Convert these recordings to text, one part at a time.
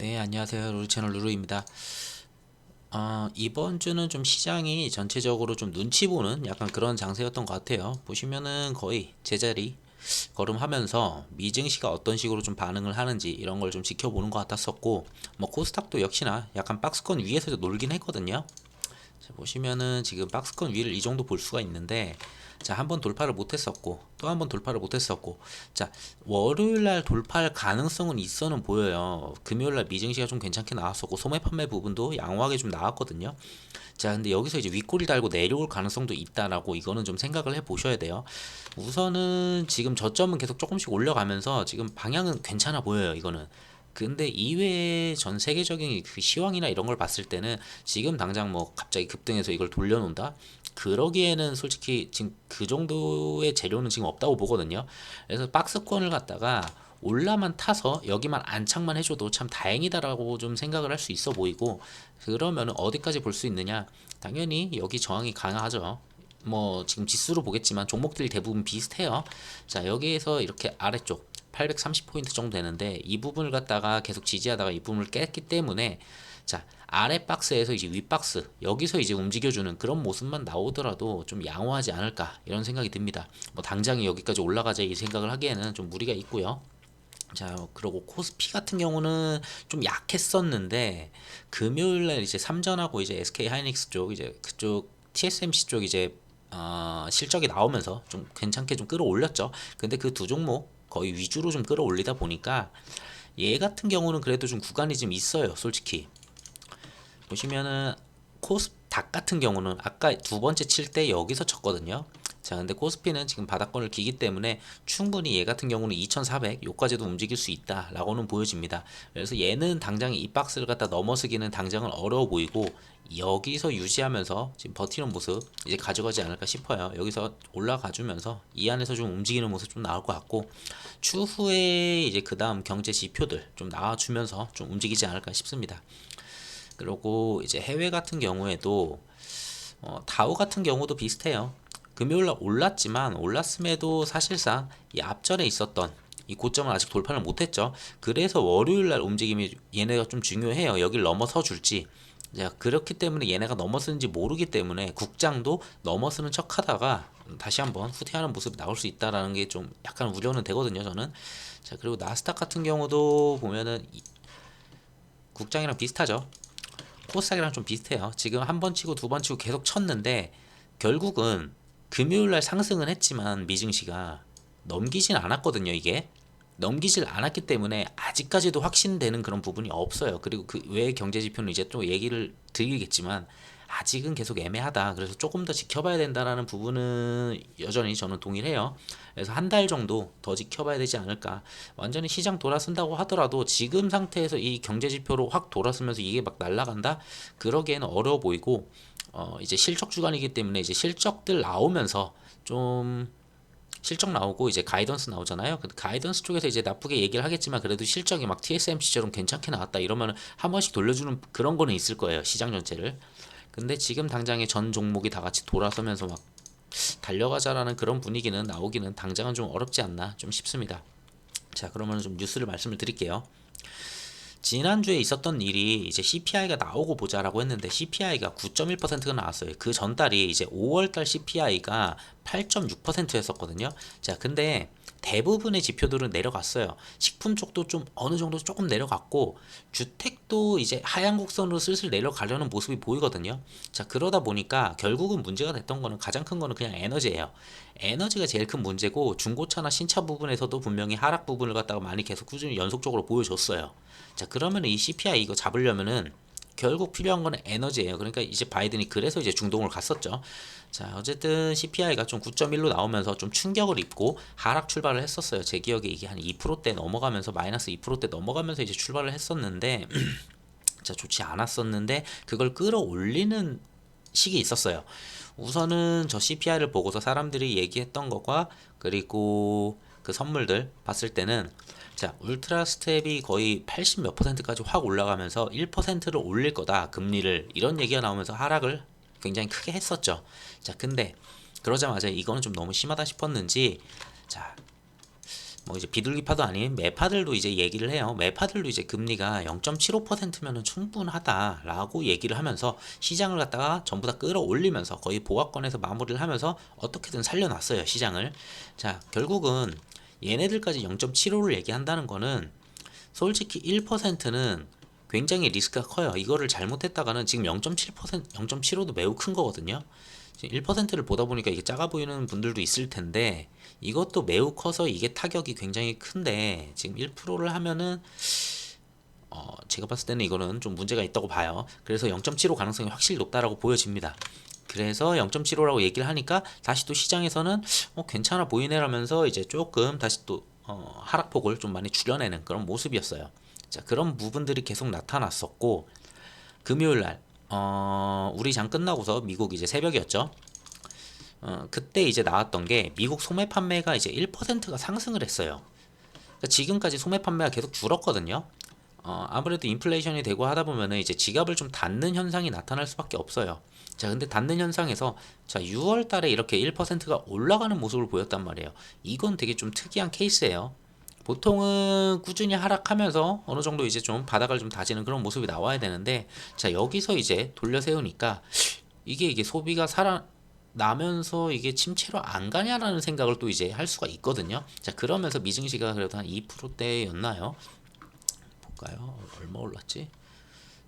네, 안녕하세요. 루루채널 루루입니다. 이번 주는 좀 시장이 전체적으로 좀 눈치 보는 약간 그런 장세였던 것 같아요. 보시면은 거의 제자리 걸음하면서 미증시가 어떤 식으로 좀 반응을 하는지 이런 걸 좀 지켜보는 것 같았었고, 뭐 코스닥도 역시나 약간 박스권 위에서 놀긴 했거든요. 자, 보시면은 지금 박스권 위를 이 정도 볼 수가 있는데, 자, 한 번 돌파를 못했었고 또 한 번 돌파를 못했었고, 자, 월요일날 돌파할 가능성은 있어는 보여요. 금요일날 미증시가 좀 괜찮게 나왔었고 소매 판매 부분도 양호하게 좀 나왔거든요. 자, 근데 여기서 이제 윗꼬리 달고 내려올 가능성도 있다라고 이거는 좀 생각을 해 보셔야 돼요. 우선은 지금 저점은 계속 조금씩 올려가면서 지금 방향은 괜찮아 보여요. 이거는. 근데 이외에 전 세계적인 그 시황이나 이런 걸 봤을 때는 지금 당장 뭐 갑자기 급등해서 이걸 돌려놓는다? 그러기에는 솔직히 지금 그 정도의 재료는 지금 없다고 보거든요. 그래서 박스권을 갖다가 올라만 타서 여기만 안착만 해줘도 참 다행이다라고 좀 생각을 할 수 있어 보이고, 그러면 어디까지 볼 수 있느냐? 당연히 여기 저항이 강하죠. 뭐 지금 지수로 보겠지만 종목들이 대부분 비슷해요. 자, 여기에서 이렇게 아래쪽 830포인트 정도 되는데 이 부분을 갖다가 계속 지지하다가 이 부분을 깼기 때문에, 자, 아래 박스에서 이제 윗 박스 여기서 이제 움직여주는 그런 모습만 나오더라도 좀 양호하지 않을까 이런 생각이 듭니다. 뭐 당장에 여기까지 올라가자 이 생각을 하기에는 좀 무리가 있고요. 자, 그리고 코스피 같은 경우는 좀 약했었는데 금요일날 이제 삼전하고 이제 SK 하이닉스 쪽 이제 그쪽 TSMC 쪽 이제 실적이 나오면서 좀 괜찮게 좀 끌어올렸죠. 근데 그 두 종목 거의 위주로 좀 끌어올리다 보니까 얘 같은 경우는 그래도 좀 구간이 좀 있어요, 솔직히. 보시면은 코스닥 같은 경우는 아까 두 번째 칠 때 여기서 쳤거든요. 자, 근데 코스피는 지금 바닥권을 기기 때문에 충분히 얘 같은 경우는 2400 요까지도 움직일 수 있다라고는 보여집니다. 그래서 얘는 당장 이 박스를 갖다 넘어서기는 당장은 어려워 보이고, 여기서 유지하면서 지금 버티는 모습 이제 가져가지 않을까 싶어요. 여기서 올라가 주면서 이 안에서 좀 움직이는 모습 좀 나올 것 같고, 추후에 이제 그 다음 경제 지표들 좀 나와주면서 좀 움직이지 않을까 싶습니다. 그리고 이제 해외 같은 경우에도 다우 같은 경우도 비슷해요. 금요일날 올랐지만 올랐음에도 사실상 이 앞전에 있었던 이 고점을 아직 돌파를 못했죠. 그래서 월요일날 움직임이 얘네가 좀 중요해요. 여길 넘어서 줄지. 자, 그렇기 때문에 얘네가 넘어서는지 모르기 때문에 국장도 넘어서는 척하다가 다시 한번 후퇴하는 모습이 나올 수 있다라는 게 좀 약간 우려는 되거든요, 저는. 자, 그리고 나스닥 같은 경우도 보면은 국장이랑 비슷하죠. 코스닥이랑 좀 비슷해요. 지금 한 번 치고 두 번 치고 계속 쳤는데 결국은 금요일날 상승은 했지만 미증시가 넘기진 않았거든요. 이게 넘기질 않았기 때문에 아직까지도 확신되는 그런 부분이 없어요. 그리고 그 외의 경제 지표는 이제 또 얘기를 드리겠지만 아직은 계속 애매하다. 그래서 조금 더 지켜봐야 된다라는 부분은 여전히 저는 동일해요. 그래서 한 달 정도 더 지켜봐야 되지 않을까. 완전히 시장 돌아선다고 하더라도 지금 상태에서 이 경제 지표로 확 돌아서면서 이게 막 날아간다? 그러기에는 어려워 보이고, 이제 실적 주간이기 때문에 이제 실적들 나오면서 좀 실적 나오고 이제 가이던스 나오잖아요. 근데 가이던스 쪽에서 이제 나쁘게 얘기를 하겠지만 그래도 실적이 막 TSMC처럼 괜찮게 나왔다 이러면 한 번씩 돌려주는 그런 거는 있을 거예요. 시장 전체를. 근데 지금 당장에 전 종목이 다 같이 돌아서면서 막 달려가자라는 그런 분위기는 나오기는 당장은 좀 어렵지 않나 좀 싶습니다. 자, 그러면 좀 뉴스를 말씀을 드릴게요. 지난주에 있었던 일이 이제 CPI가 나오고 보자라고 했는데 CPI가 9.1%가 나왔어요. 그 전달이 이제 5월달 CPI가 8.6%였었거든요. 자, 근데 대부분의 지표들은 내려갔어요. 식품 쪽도 좀 어느 정도 조금 내려갔고, 주택도 이제 하향 곡선으로 슬슬 내려가려는 모습이 보이거든요. 자, 그러다 보니까 결국은 문제가 됐던 거는 가장 큰 거는 그냥 에너지예요. 에너지가 제일 큰 문제고, 중고차나 신차 부분에서도 분명히 하락 부분을 갖다가 많이 계속 꾸준히 연속적으로 보여줬어요. 자, 그러면 이 CPI 이거 잡으려면은 결국 필요한 거는 에너지예요. 그러니까 이제 바이든이 그래서 이제 중동을 갔었죠. 자, 어쨌든 CPI가 좀 9.1로 나오면서 좀 충격을 입고 하락 출발을 했었어요. 제 기억에 이게 한 2%대 넘어가면서 마이너스 2%대 넘어가면서 이제 출발을 했었는데 자, 좋지 않았었는데 그걸 끌어올리는 시기 있었어요. 우선은 저 CPI를 보고서 사람들이 얘기했던 것과 그리고 그 선물들 봤을 때는, 자, 울트라 스텝이 거의 80 몇 퍼센트까지 확 올라가면서 1%를 올릴 거다 금리를, 이런 얘기가 나오면서 하락을 굉장히 크게 했었죠. 자, 근데 그러자마자 이거는 좀 너무 심하다 싶었는지, 자, 뭐 이제 비둘기파도 아닌 매파들도 이제 얘기를 해요. 매파들도 이제 금리가 0.75%면은 충분하다라고 얘기를 하면서 시장을 갖다가 전부 다 끌어올리면서 거의 보합권에서 마무리를 하면서 어떻게든 살려놨어요, 시장을. 자, 결국은 얘네들까지 0.75를 얘기한다는 거는 솔직히 1%는 굉장히 리스크가 커요. 이거를 잘못했다가는 지금 0.7%, 0.75도 매우 큰 거거든요. 1%를 보다 보니까 이게 작아 보이는 분들도 있을 텐데 이것도 매우 커서 이게 타격이 굉장히 큰데 지금 1%를 하면은 제가 봤을 때는 이거는 좀 문제가 있다고 봐요. 그래서 0.75 가능성이 확실히 높다라고 보여집니다. 그래서 0.75라고 얘기를 하니까 다시 또 시장에서는 괜찮아 보이네라면서 이제 조금 다시 또 하락폭을 좀 많이 줄여내는 그런 모습이었어요. 자, 그런 부분들이 계속 나타났었고 금요일 날 우리 장 끝나고서 미국 이제 새벽이었죠. 그때 이제 나왔던 게 미국 소매 판매가 이제 1%가 상승을 했어요. 그러니까 지금까지 소매 판매가 계속 줄었거든요. 아무래도 인플레이션이 되고 하다 보면은 이제 지갑을 좀 닫는 현상이 나타날 수밖에 없어요. 자, 근데 닫는 현상에서 자, 6월 달에 이렇게 1%가 올라가는 모습을 보였단 말이에요. 이건 되게 좀 특이한 케이스예요. 보통은 꾸준히 하락하면서 어느 정도 이제 좀 바닥을 좀 다지는 그런 모습이 나와야 되는데 자, 여기서 이제 돌려 세우니까 이게 소비가 살아나면서 이게 침체로 안 가냐라는 생각을 또 이제 할 수가 있거든요. 자, 그러면서 미증시가 그래도 한 2%대였나요? 볼까요? 얼마 올랐지?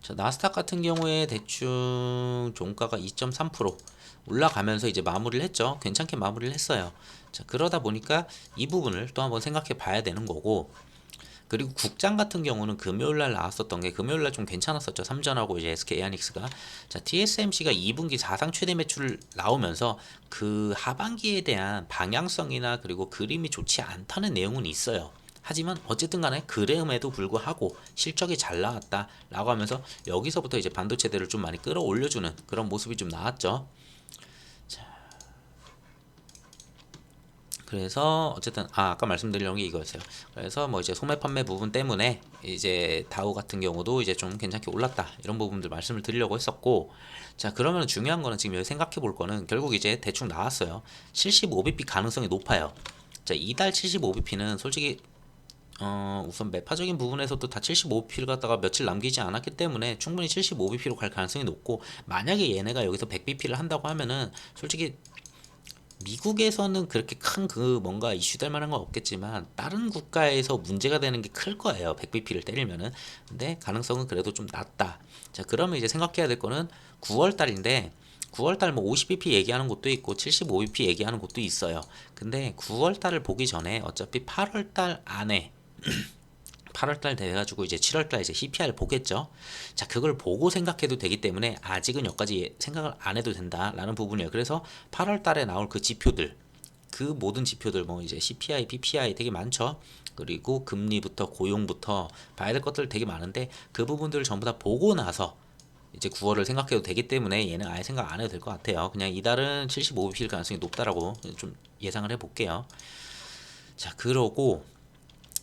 자, 나스닥 같은 경우에 대충 종가가 2.3% 올라가면서 이제 마무리를 했죠. 괜찮게 마무리를 했어요. 자, 그러다 보니까 이 부분을 또 한번 생각해 봐야 되는 거고, 그리고 국장 같은 경우는 금요일날 나왔었던 게 금요일날 좀 괜찮았었죠. 삼전하고 이제 SK 에이하닉스가. 자, TSMC가 2분기 사상 최대 매출 나오면서 그 하반기에 대한 방향성이나 그리고 그림이 좋지 않다는 내용은 있어요. 하지만 어쨌든 간에 그램에도 불구하고 실적이 잘 나왔다라고 하면서 여기서부터 이제 반도체들을 좀 많이 끌어올려주는 그런 모습이 좀 나왔죠. 그래서 어쨌든 아까 말씀드리려는 게 이거였어요. 그래서 뭐 이제 소매 판매 부분 때문에 이제 다우 같은 경우도 이제 좀 괜찮게 올랐다 이런 부분들 말씀을 드리려고 했었고, 자, 그러면 중요한 거는 지금 여기 생각해 볼 거는 결국 이제 대충 나왔어요. 75bp 가능성이 높아요. 자, 이달 75bp는 솔직히 우선 매파적인 부분에서도 다 75bp를 갖다가 며칠 남기지 않았기 때문에 충분히 75bp로 갈 가능성이 높고, 만약에 얘네가 여기서 100bp를 한다고 하면은 솔직히 미국에서는 그렇게 큰 그 뭔가 이슈될 만한 건 없겠지만 다른 국가에서 문제가 되는 게 클 거예요. 100bp를 때리면은. 근데 가능성은 그래도 좀 낮다. 자, 그러면 이제 생각해야 될 거는 9월 달인데 9월 달 뭐 50bp 얘기하는 곳도 있고 75bp 얘기하는 곳도 있어요. 근데 9월 달을 보기 전에 어차피 8월 달 안에 8월달 돼가지고 이제 7월달 이제 CPI를 보겠죠. 자, 그걸 보고 생각해도 되기 때문에 아직은 여기까지 생각을 안 해도 된다라는 부분이에요. 그래서 8월달에 나올 그 지표들, 그 모든 지표들 뭐 이제 CPI, PPI 되게 많죠. 그리고 금리부터 고용부터 봐야 될 것들 되게 많은데 그 부분들을 전부 다 보고 나서 이제 9월을 생각해도 되기 때문에 얘는 아예 생각 안 해도 될 것 같아요. 그냥 이달은 75bp일 가능성이 높다라고 좀 예상을 해볼게요. 자, 그러고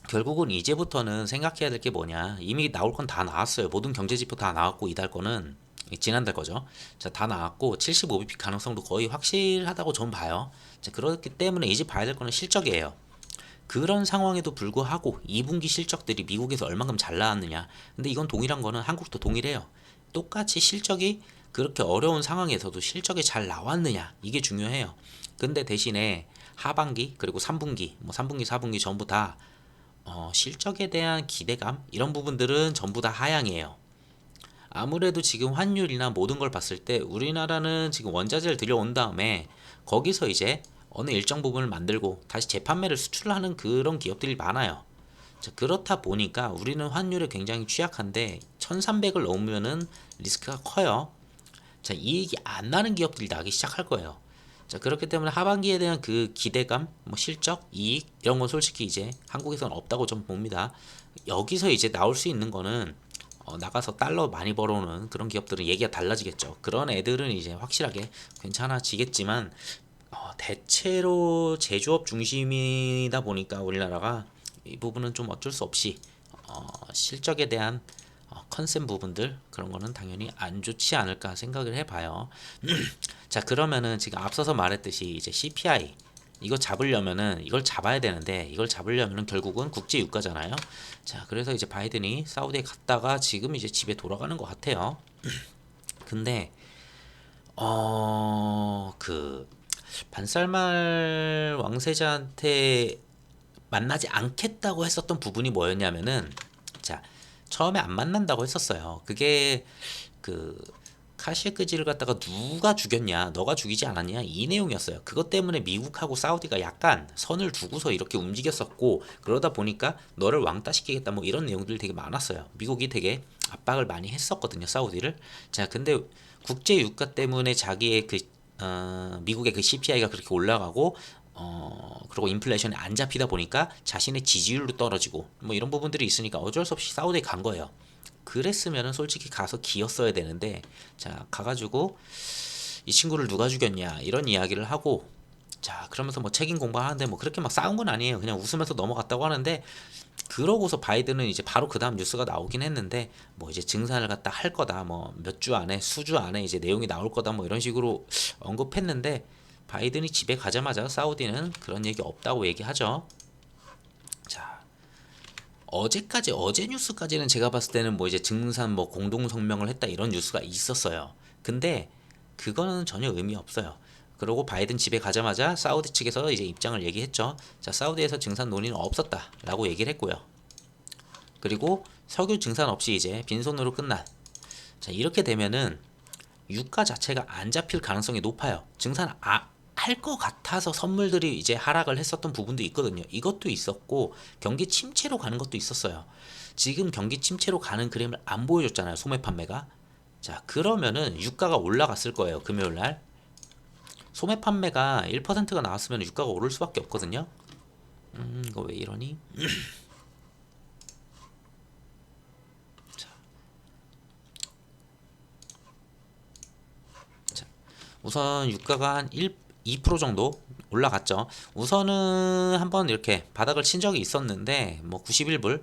결국은 이제부터는 생각해야 될 게 뭐냐. 이미 나올 건 다 나왔어요. 모든 경제지표 다 나왔고 이달 거는 지난달 거죠. 자, 다 나왔고 75bp 가능성도 거의 확실하다고 저는 봐요. 자, 그렇기 때문에 이제 봐야 될 거는 실적이에요. 그런 상황에도 불구하고 2분기 실적들이 미국에서 얼만큼 잘 나왔느냐. 근데 이건 동일한 거는 한국도 동일해요. 똑같이 실적이 그렇게 어려운 상황에서도 실적이 잘 나왔느냐. 이게 중요해요. 근데 대신에 하반기 그리고 3분기, 뭐 3분기, 4분기 전부 다 실적에 대한 기대감 이런 부분들은 전부 다 하향이에요. 아무래도 지금 환율이나 모든 걸 봤을 때 우리나라는 지금 원자재를 들여온 다음에 거기서 이제 어느 일정 부분을 만들고 다시 재판매를 수출하는 그런 기업들이 많아요. 자, 그렇다 보니까 우리는 환율에 굉장히 취약한데 1300을 넘으면은 리스크가 커요. 자, 이익이 안 나는 기업들이 나기 시작할 거예요. 자, 그렇기 때문에 하반기에 대한 그 기대감, 뭐 실적, 이익 이런 건 솔직히 이제 한국에서는 없다고 좀 봅니다. 여기서 이제 나올 수 있는 거는 나가서 달러 많이 벌어오는 그런 기업들은 얘기가 달라지겠죠. 그런 애들은 이제 확실하게 괜찮아지겠지만 대체로 제조업 중심이다 보니까 우리나라가 이 부분은 좀 어쩔 수 없이 실적에 대한 컨셉 부분들 그런 거는 당연히 안 좋지 않을까 생각을 해봐요. 자, 그러면은 지금 앞서서 말했듯이 이제 CPI 이거 잡으려면은 이걸 잡아야 되는데 이걸 잡으려면은 결국은 국제 유가잖아요. 자, 그래서 이제 바이든이 사우디에 갔다가 지금 이제 집에 돌아가는 것 같아요. 근데 그 반살말 왕세자한테 만나지 않겠다고 했었던 부분이 뭐였냐면은, 자, 처음에 안 만난다고 했었어요. 그게 그 카셰크지를 갖다가 누가 죽였냐, 너가 죽이지 않았냐, 이 내용이었어요. 그것 때문에 미국하고 사우디가 약간 선을 두고서 이렇게 움직였었고, 그러다 보니까 너를 왕따 시키겠다 뭐 이런 내용들이 되게 많았어요. 미국이 되게 압박을 많이 했었거든요, 사우디를. 자, 근데 국제 유가 때문에 자기의 미국의 그 CPI가 그렇게 올라가고, 그리고 인플레이션이 안 잡히다 보니까 자신의 지지율도 떨어지고 뭐 이런 부분들이 있으니까 어쩔 수 없이 사우디에 간 거예요. 그랬으면은 솔직히 가서 기었어야 되는데, 자, 가가지고 이 친구를 누가 죽였냐 이런 이야기를 하고, 자, 그러면서 뭐 책임 공방하는데 뭐 그렇게 막 싸운 건 아니에요. 그냥 웃으면서 넘어갔다고 하는데, 그러고서 바이든은 이제 바로 그 다음 뉴스가 나오긴 했는데, 뭐 이제 증산을 갖다 할 거다, 뭐 몇 주 안에 수주 안에 이제 내용이 나올 거다, 뭐 이런 식으로 언급했는데, 바이든이 집에 가자마자 사우디는 그런 얘기 없다고 얘기하죠. 자, 어제 뉴스까지는 제가 봤을 때는 뭐 이제 증산 뭐 공동 성명을 했다 이런 뉴스가 있었어요. 근데 그거는 전혀 의미 없어요. 그리고 바이든 집에 가자마자 사우디 측에서 이제 입장을 얘기했죠. 자, 사우디에서 증산 논의는 없었다라고 얘기를 했고요. 그리고 석유 증산 없이 이제 빈손으로 끝난. 자, 이렇게 되면은 유가 자체가 안 잡힐 가능성이 높아요. 증산 할 것 같아서 선물들이 이제 하락을 했었던 부분도 있거든요. 이것도 있었고, 경기 침체로 가는 것도 있었어요. 지금 경기 침체로 가는 그림을 안 보여줬잖아요, 소매 판매가. 자, 그러면은 유가가 올라갔을 거예요, 금요일 날. 소매 판매가 1%가 나왔으면 유가가 오를 수밖에 없거든요. 이거 왜 이러니? 우선 유가가 한 2% 정도 올라갔죠. 우선은 한번 이렇게 바닥을 친 적이 있었는데, 뭐 91불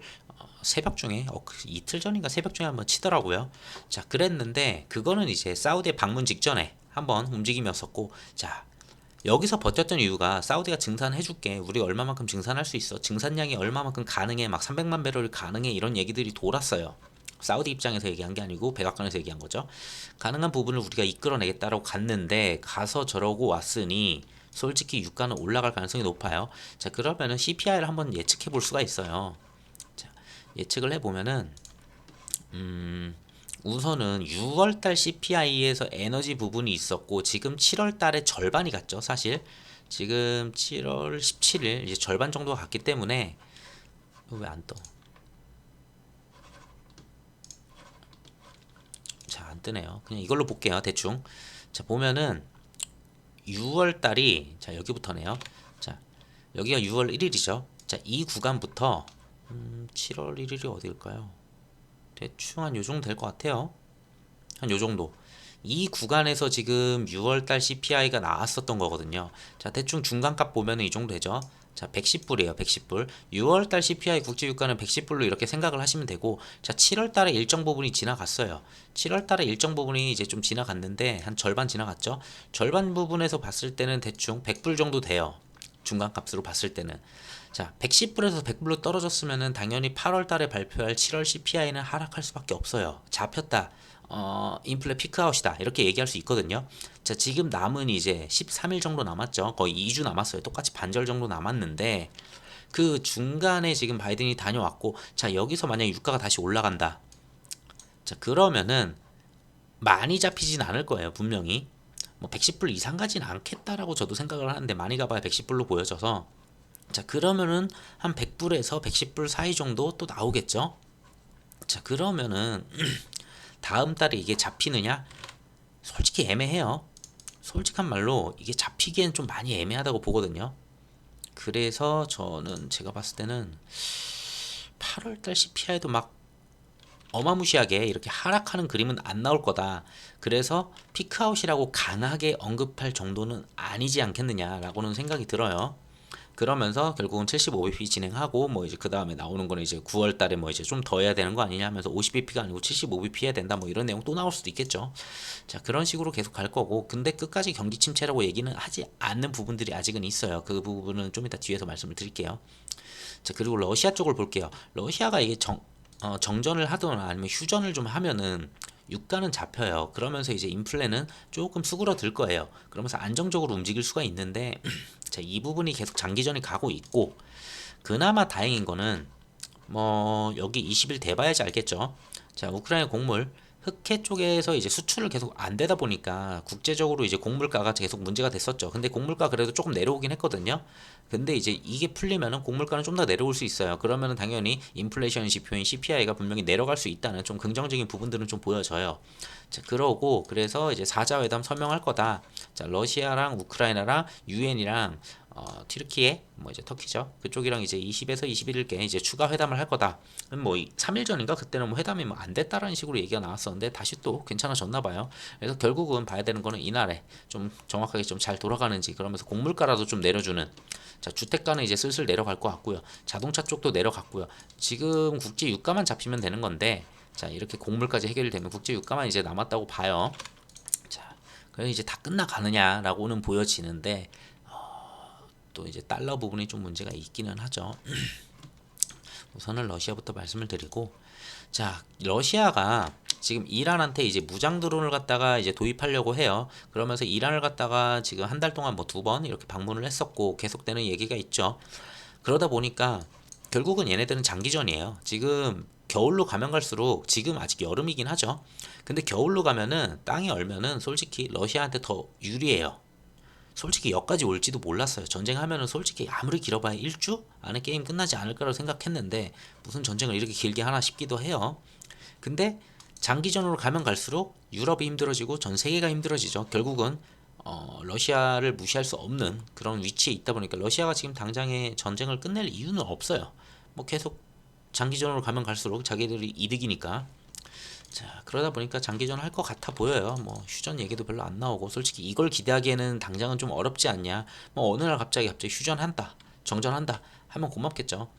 새벽 중에 이틀 전인가 새벽 중에 한번 치더라고요. 자, 그랬는데 그거는 이제 사우디에 방문 직전에 한번 움직임이었었고, 자, 여기서 버텼던 이유가 사우디가 증산해줄게, 우리가 얼마만큼 증산할 수 있어, 증산량이 얼마만큼 가능해, 막 300만 배럴이 가능해, 이런 얘기들이 돌았어요. 사우디 입장에서 얘기한 게 아니고 백악관에서 얘기한 거죠. 가능한 부분을 우리가 이끌어내겠다라고 갔는데, 가서 저러고 왔으니 솔직히 유가는 올라갈 가능성이 높아요. 자, 그러면은 CPI를 한번 예측해 볼 수가 있어요. 자, 예측을 해보면은 우선은 6월달 CPI에서 에너지 부분이 있었고, 지금 7월달에 절반이 갔죠, 사실. 지금 7월 17일 이제 절반 정도가 갔기 때문에. 왜 안 떠? 자, 안 뜨네요. 그냥 이걸로 볼게요, 대충. 자, 보면은 6월달이, 자, 여기부터네요. 자, 여기가 6월 1일이죠. 자, 이 구간부터 7월 1일이 어딜까요? 대충 한 요정도 될 것 같아요. 한 요정도. 이 구간에서 지금 6월달 CPI가 나왔었던 거거든요. 자, 대충 중간값 보면은 이 정도 되죠. 자, 110불이에요. 110불. 6월달 CPI 국제유가는 110불로 이렇게 생각을 하시면 되고, 자, 7월달에 일정 부분이 지나갔어요. 7월달에 일정 부분이 이제 좀 지나갔는데 한 절반 지나갔죠. 절반 부분에서 봤을 때는 대충 100불 정도 돼요. 중간값으로 봤을 때는. 자, 110불에서 100불로 떨어졌으면은 당연히 8월달에 발표할 7월 CPI는 하락할 수밖에 없어요. 잡혔다. 인플레 피크아웃이다, 이렇게 얘기할 수 있거든요. 자, 지금 남은 이제 13일 정도 남았죠. 거의 2주 남았어요. 똑같이 반절 정도 남았는데, 그 중간에 지금 바이든이 다녀왔고, 자, 여기서 만약 유가가 다시 올라간다. 자, 그러면은 많이 잡히진 않을 거예요, 분명히. 뭐 110불 이상 가진 않겠다라고 저도 생각을 하는데, 많이 가봐야 110불로 보여져서. 자, 그러면은 한 100불에서 110불 사이 정도 또 나오겠죠. 자, 그러면은 다음 달에 이게 잡히느냐? 솔직히 애매해요. 솔직한 말로 이게 잡히기엔 좀 많이 애매하다고 보거든요. 그래서 저는 제가 봤을 때는 8월달 CPI도 막 어마무시하게 이렇게 하락하는 그림은 안 나올 거다. 그래서 피크아웃이라고 강하게 언급할 정도는 아니지 않겠느냐라고는 생각이 들어요. 그러면서 결국은 75bp 진행하고 뭐 이제 그 다음에 나오는 거는 이제 9월 달에 뭐 이제 좀 더 해야 되는 거 아니냐 하면서 50bp가 아니고 75bp 해야 된다 뭐 이런 내용 또 나올 수도 있겠죠. 자, 그런 식으로 계속 갈 거고, 근데 끝까지 경기 침체라고 얘기는 하지 않는 부분들이 아직은 있어요. 그 부분은 좀 이따 뒤에서 말씀을 드릴게요. 자, 그리고 러시아 쪽을 볼게요. 러시아가 이게 정전을 하거나 아니면 휴전을 좀 하면은 유가는 잡혀요. 그러면서 이제 인플레는 조금 수그러들 거예요. 그러면서 안정적으로 움직일 수가 있는데 자, 이 부분이 계속 장기전이 가고 있고, 그나마 다행인 거는 뭐 여기 20일 돼봐야지 알겠죠. 자, 우크라이나 곡물 흑해 쪽에서 이제 수출을 계속 안 되다 보니까 국제적으로 이제 곡물가가 계속 문제가 됐었죠. 근데 곡물가 그래도 조금 내려오긴 했거든요. 근데 이제 이게 풀리면은 곡물가는 좀 더 내려올 수 있어요. 그러면은 당연히 인플레이션 지표인 CPI가 분명히 내려갈 수 있다는 좀 긍정적인 부분들은 좀 보여져요. 자, 그러고 그래서 이제 사자회담 서명할 거다. 자, 러시아랑 우크라이나랑 유엔이랑 튀르키예 뭐 이제 터키죠. 그쪽이랑 이제 20에서 21일께 이제 추가 회담을 할 거다. 뭐 3일 전인가 그때는 뭐 회담이 뭐 안 됐다라는 식으로 얘기가 나왔었는데 다시 또 괜찮아졌나 봐요. 그래서 결국은 봐야 되는 거는 이날에 좀 정확하게 좀 잘 돌아가는지, 그러면서 곡물가라도 좀 내려주는. 자, 주택가는 이제 슬슬 내려갈 것 같고요. 자동차 쪽도 내려갔고요. 지금 국제 유가만 잡히면 되는 건데, 자, 이렇게 곡물까지 해결이 되면 국제 유가만 이제 남았다고 봐요. 자, 그래서 이제 다 끝나가느냐라고는 보여지는데 또 이제 달러 부분이 좀 문제가 있기는 하죠. 우선은 러시아부터 말씀을 드리고, 자, 러시아가 지금 이란한테 이제 무장 드론을 갖다가 이제 도입하려고 해요. 그러면서 이란을 갖다가 지금 한 달 동안 뭐 2번 이렇게 방문을 했었고 계속되는 얘기가 있죠. 그러다 보니까 결국은 얘네들은 장기전이에요. 지금 겨울로 가면 갈수록, 지금 아직 여름이긴 하죠. 근데 겨울로 가면은 땅이 얼면은 솔직히 러시아한테 더 유리해요. 솔직히 여기까지 올지도 몰랐어요. 전쟁하면은 솔직히 아무리 길어봐야 1주 안에 게임 끝나지 않을 거라고 생각했는데 무슨 전쟁을 이렇게 길게 하나 싶기도 해요. 근데 장기전으로 가면 갈수록 유럽이 힘들어지고 전 세계가 힘들어지죠. 결국은 러시아를 무시할 수 없는 그런 위치에 있다 보니까 러시아가 지금 당장에 전쟁을 끝낼 이유는 없어요. 뭐 계속 장기전으로 가면 갈수록 자기들이 이득이니까. 자, 그러다 보니까 장기전 할 것 같아 보여요. 뭐 휴전 얘기도 별로 안 나오고, 솔직히 이걸 기대하기에는 당장은 좀 어렵지 않냐. 뭐 어느 날 갑자기 휴전한다, 정전한다 하면 고맙겠죠.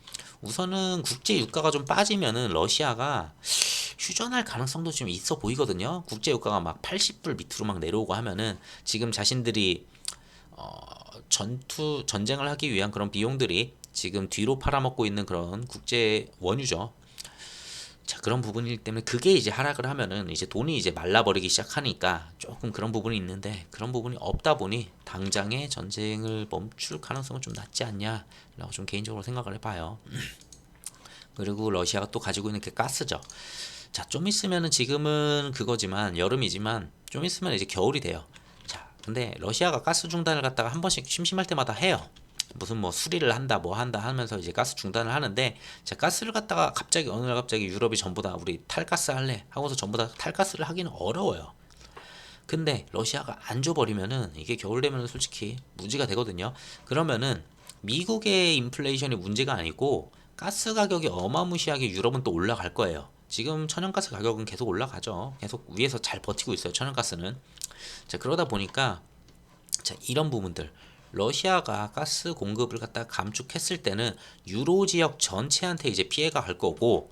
우선은 국제 유가가 좀 빠지면은 러시아가 휴전할 가능성도 좀 있어 보이거든요. 국제 유가가 막 80불 밑으로 막 내려오고 하면은 지금 자신들이 전쟁을 하기 위한 그런 비용들이 지금 뒤로 팔아먹고 있는 그런 국제 원유죠. 자, 그런 부분이기 때문에 그게 이제 하락을 하면은 이제 돈이 이제 말라버리기 시작하니까 조금 그런 부분이 있는데, 그런 부분이 없다 보니 당장에 전쟁을 멈출 가능성은 좀 낮지 않냐라고 좀 개인적으로 생각을 해봐요. 그리고 러시아가 또 가지고 있는 게 가스죠. 자, 좀 있으면은 지금은 그거지만 여름이지만 좀 있으면 이제 겨울이 돼요. 자, 근데 러시아가 가스 중단을 갖다가 한 번씩 심심할 때마다 해요. 무슨 뭐 수리를 한다 뭐 한다 하면서 이제 가스 중단을 하는데, 자, 가스를 갖다가 갑자기 어느 날 갑자기 유럽이 전부 다 우리 탈가스 할래 하고서 전부 다 탈가스를 하기는 어려워요. 근데 러시아가 안 줘버리면은 이게 겨울 되면은 솔직히 문제가 되거든요. 그러면은 미국의 인플레이션이 문제가 아니고 가스 가격이 어마무시하게 유럽은 또 올라갈 거예요. 지금 천연가스 가격은 계속 올라가죠. 계속 위에서 잘 버티고 있어요, 천연가스는. 자, 그러다 보니까 자, 이런 부분들, 러시아가 가스 공급을 갖다 감축했을 때는 유로 지역 전체한테 이제 피해가 갈 거고,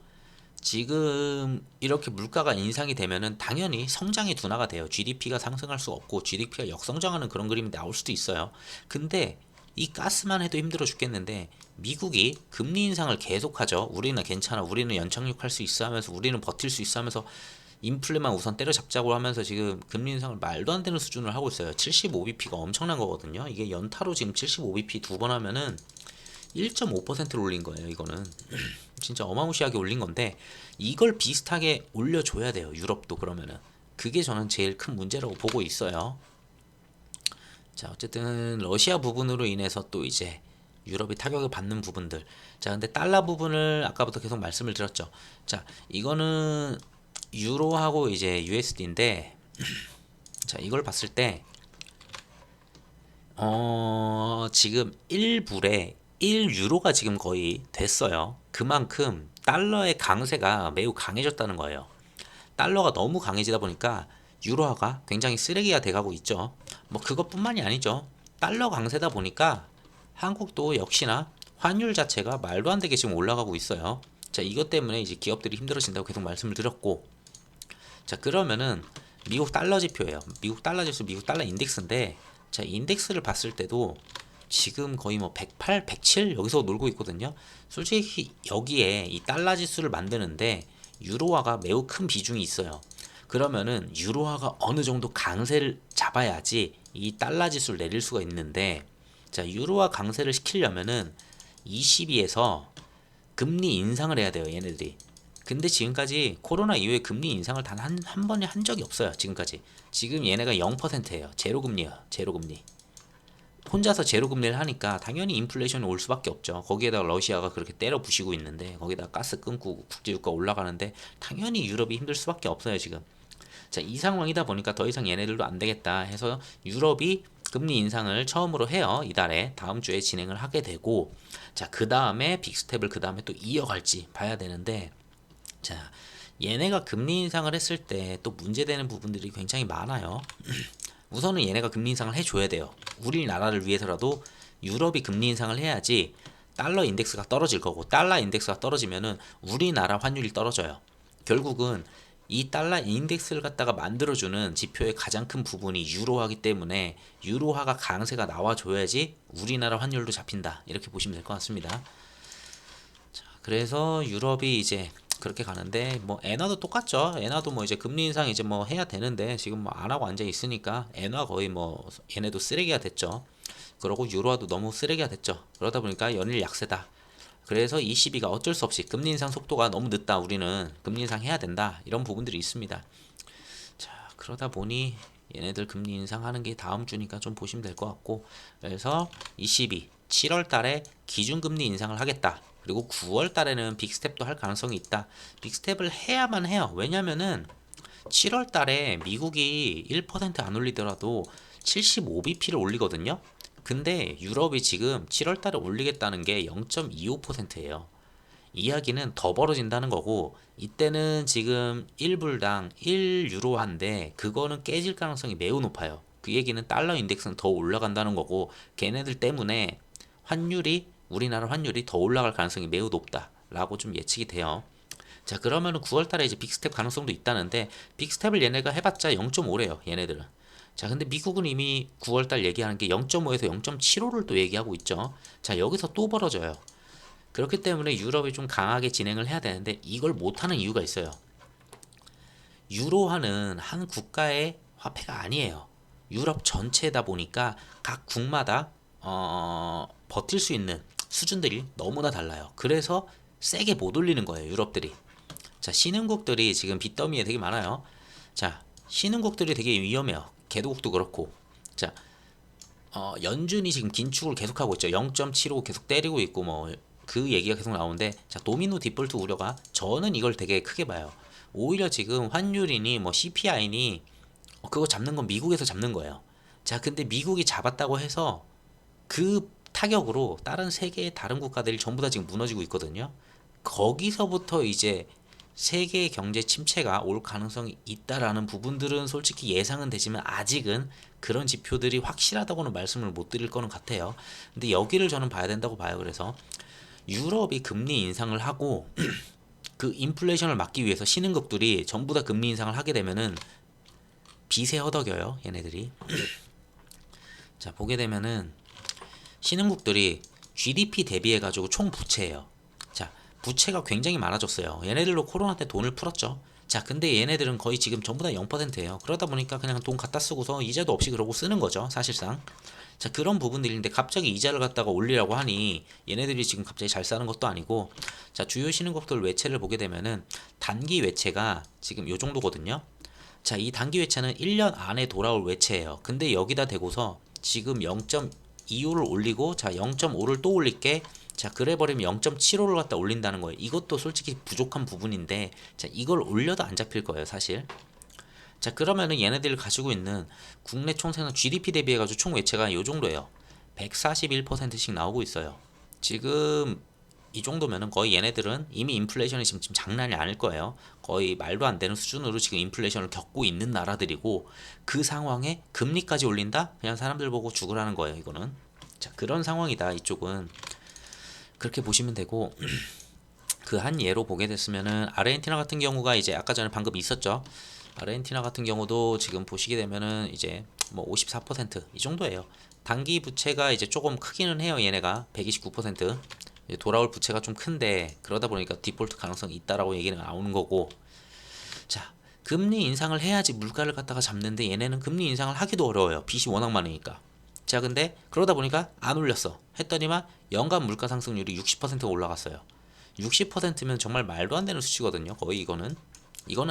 지금 이렇게 물가가 인상이 되면은 당연히 성장이 둔화가 돼요. GDP가 상승할 수 없고 GDP가 역성장하는 그런 그림이 나올 수도 있어요. 근데 이 가스만 해도 힘들어 죽겠는데 미국이 금리 인상을 계속하죠. 우리는 괜찮아, 우리는 연착륙할 수 있어 하면서, 우리는 버틸 수 있어 하면서 인플레만 우선 때려잡자고 하면서 지금 금리 인상을 말도 안 되는 수준을 하고 있어요. 75bp가 엄청난 거거든요. 이게 연타로 지금 75bp 두 번 하면은 1.5%를 올린 거예요. 이거는 진짜 어마무시하게 올린 건데, 이걸 비슷하게 올려줘야 돼요, 유럽도. 그러면은 그게 저는 제일 큰 문제라고 보고 있어요. 자, 어쨌든 러시아 부분으로 인해서 또 이제 유럽이 타격을 받는 부분들. 자, 근데 달러 부분을 아까부터 계속 말씀을 드렸죠. 자, 이거는 유로하고 이제 USD인데, 자, 이걸 봤을 때 지금 1불에 1유로가 지금 거의 됐어요. 그만큼 달러의 강세가 매우 강해졌다는 거예요. 달러가 너무 강해지다 보니까 유로화가 굉장히 쓰레기가 돼가고 있죠. 뭐 그것뿐만이 아니죠. 달러 강세다 보니까 한국도 역시나 환율 자체가 말도 안 되게 지금 올라가고 있어요. 자, 이것 때문에 이제 기업들이 힘들어진다고 계속 말씀을 드렸고, 자, 그러면은 미국 달러 지표예요. 미국 달러 지수, 미국 달러 인덱스인데, 자, 인덱스를 봤을 때도 지금 거의 뭐 108, 107 여기서 놀고 있거든요. 솔직히 여기에 이 달러 지수를 만드는데 유로화가 매우 큰 비중이 있어요. 그러면은 유로화가 어느 정도 강세를 잡아야지 이 달러 지수를 내릴 수가 있는데, 자, 유로화 강세를 시키려면은 22에서 금리 인상을 해야 돼요, 얘네들이. 근데 지금까지 코로나 이후에 금리 인상을 단 한 번에 한 적이 없어요, 지금까지. 지금 얘네가 0%예요. 제로금리예요, 제로금리. 혼자서 제로금리를 하니까 당연히 인플레이션이 올 수밖에 없죠. 거기에다가 러시아가 그렇게 때려 부시고 있는데, 거기다가 가스 끊고 국제유가 올라가는데 당연히 유럽이 힘들 수밖에 없어요, 지금. 자, 이 상황이다 보니까 더 이상 얘네들도 안 되겠다 해서 유럽이 금리 인상을 처음으로 해요. 이달에 다음 주에 진행을 하게 되고, 자, 그 다음에 빅스텝을 그 다음에 또 이어갈지 봐야 되는데, 자, 얘네가 금리 인상을 했을 때 또 문제되는 부분들이 굉장히 많아요. 우선은 얘네가 금리 인상을 해줘야 돼요. 우리나라를 위해서라도 유럽이 금리 인상을 해야지 달러 인덱스가 떨어질 거고, 달러 인덱스가 떨어지면은 우리나라 환율이 떨어져요. 결국은 이 달러 인덱스를 갖다가 만들어주는 지표의 가장 큰 부분이 유로화이기 때문에 유로화가 강세가 나와줘야지 우리나라 환율도 잡힌다, 이렇게 보시면 될 것 같습니다. 자, 그래서 유럽이 이제 그렇게 가는데, 뭐 엔화도 똑같죠. 엔화도 뭐 이제 금리 인상 이제 뭐 해야 되는데 지금 뭐 안 하고 앉아 있으니까 엔화 거의 뭐 얘네도 쓰레기가 됐죠. 그러고 유로화도 너무 쓰레기가 됐죠. 그러다 보니까 연일 약세다. 그래서 ECB가 어쩔 수 없이 금리 인상 속도가 너무 늦다, 우리는 금리 인상 해야 된다, 이런 부분들이 있습니다. 자, 그러다 보니 얘네들 금리 인상하는 게 다음 주니까 좀 보시면 될 것 같고, 그래서 ECB 7월 달에 기준금리 인상을 하겠다. 그리고 9월 달에는 빅스텝도 할 가능성이 있다. 빅스텝을 해야만 해요. 왜냐면은 7월 달에 미국이 1%안 올리더라도 75bp를 올리거든요. 근데 유럽이 지금 7월 달에 올리겠다는 게 0.25%예요. 이야기는 더 벌어진다는 거고, 이때는 지금 1불당 1유로한데 그거는 깨질 가능성이 매우 높아요. 그 얘기는 달러 인덱스는 더 올라간다는 거고, 걔네들 때문에 환율이, 우리나라 환율이 더 올라갈 가능성이 매우 높다라고 좀 예측이 돼요. 자, 그러면은 9월 달에 이제 빅스텝 가능성도 있다는데, 빅스텝을 얘네가 해봤자 0.5래요, 얘네들은. 자, 근데 미국은 이미 9월 달 얘기하는 게 0.5에서 0.75를 또 얘기하고 있죠. 자, 여기서 또 벌어져요. 그렇기 때문에 유럽이 좀 강하게 진행을 해야 되는데 이걸 못하는 이유가 있어요. 유로화는 한 국가의 화폐가 아니에요. 유럽 전체다 보니까 각 국마다 버틸 수 있는 수준들이 너무나 달라요. 그래서 세게 못 올리는 거예요, 유럽들이. 자, 신흥국들이 지금 빚더미에 되게 많아요. 자, 신흥국들이 되게 위험해요. 개도국도 그렇고. 자, 연준이 지금 긴축을 계속하고 있죠. 0.75 계속 때리고 있고 뭐 그 얘기가 계속 나오는데, 자, 도미노 디폴트 우려가, 저는 이걸 되게 크게 봐요. 오히려 지금 환율이니 뭐 CPI니 그거 잡는 건 미국에서 잡는 거예요. 자, 근데 미국이 잡았다고 해서 그 타격으로 다른 세계의 다른 국가들이 전부 다 지금 무너지고 있거든요. 거기서부터 이제 세계 경제 침체가 올 가능성이 있다라는 부분들은 솔직히 예상은 되지만 아직은 그런 지표들이 확실하다고는 말씀을 못 드릴 거는 같아요. 근데 여기를 저는 봐야 된다고 봐요. 그래서 유럽이 금리 인상을 하고 그 인플레이션을 막기 위해서 신흥국들이 전부 다 금리 인상을 하게 되면은 빚에 허덕여요, 얘네들이. 자, 보게 되면은 신흥국들이 GDP 대비해가지고 총 부채예요. 자, 부채가 굉장히 많아졌어요. 얘네들도 코로나 때 돈을 풀었죠. 자, 근데 얘네들은 거의 지금 전부 다 0%예요. 그러다 보니까 그냥 돈 갖다 쓰고서 이자도 없이 그러고 쓰는 거죠, 사실상. 자, 그런 부분들인데 갑자기 이자를 갖다가 올리라고 하니 얘네들이 지금 갑자기 잘 사는 것도 아니고. 자, 주요 신흥국들 외채를 보게 되면은 단기 외채가 지금 요 정도거든요. 자, 이 단기 외채는 1년 안에 돌아올 외채예요. 근데 여기다 대고서 지금 0.25를 올리고, 자, 0.5를 또 올릴게. 자, 그래 버리면 0.75를 갖다 올린다는 거예요. 이것도 솔직히 부족한 부분인데, 자, 이걸 올려도 안 잡힐 거예요, 사실. 자, 그러면은 얘네들이 가지고 있는 국내 총생산 GDP 대비해가지고 총 외채가 요 정도예요. 141%씩 나오고 있어요. 지금 이 정도면은 거의 얘네들은 이미 인플레이션이 지금 장난이 아닐 거예요. 거의 말도 안 되는 수준으로 지금 인플레이션을 겪고 있는 나라들이고, 그 상황에 금리까지 올린다? 그냥 사람들 보고 죽으라는 거예요, 이거는. 자, 그런 상황이다. 이쪽은 그렇게 보시면 되고 그 한 예로 보게 됐으면은 아르헨티나 같은 경우가 이제 아까 전에 방금 있었죠. 아르헨티나 같은 경우도 지금 보시게 되면은 이제 뭐 54%이 정도예요. 단기 부채가 이제 조금 크기는 해요. 얘네가 129%. 이제 돌아올 부채가 좀 큰데 그러다 보니까 디폴트 가능성이 있다라고 얘기는 나오는 거고. 자, 금리 인상을 해야지 물가를 갖다가 잡는데 얘네는 금리 인상을 하기도 어려워요. 빚이 워낙 많으니까. 자, 근데 그러다 보니까 안 올렸어. 했더니만 연간 물가 상승률이 60%가 올라갔어요. 60%면 정말 말도 안 되는 수치거든요. 거의 이거는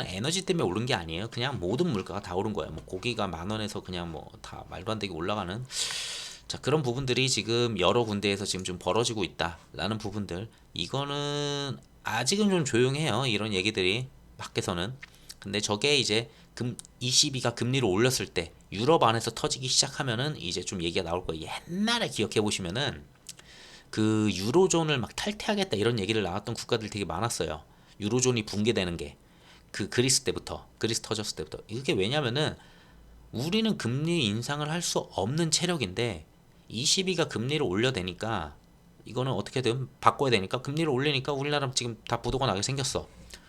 에너지 때문에 오른 게 아니에요. 그냥 모든 물가가 다 오른 거예요. 뭐 고기가 10,000원에서 그냥 뭐 다 말도 안 되게 올라가는. 자, 그런 부분들이 지금 여러 군데에서 지금 좀 벌어지고 있다라는 부분들. 이거는 아직은 좀 조용해요. 이런 얘기들이 밖에서는. 근데 저게 이제 ECB가 금리를 올렸을 때 유럽 안에서 터지기 시작하면은 이제 좀 얘기가 나올 거예요. 옛날에 기억해 보시면은 그 유로존을 막 탈퇴하겠다 이런 얘기를 나왔던 국가들 되게 많았어요. 유로존이 붕괴되는 게 그 그리스 터졌을 때부터. 이게 왜냐면은 우리는 금리 인상을 할 수 없는 체력인데 ECB가 금리를 올려대니까 이거는 어떻게든 바꿔야 되니까 금리를 올리니까 우리나라 지금 다 부도가 나게 생겼어.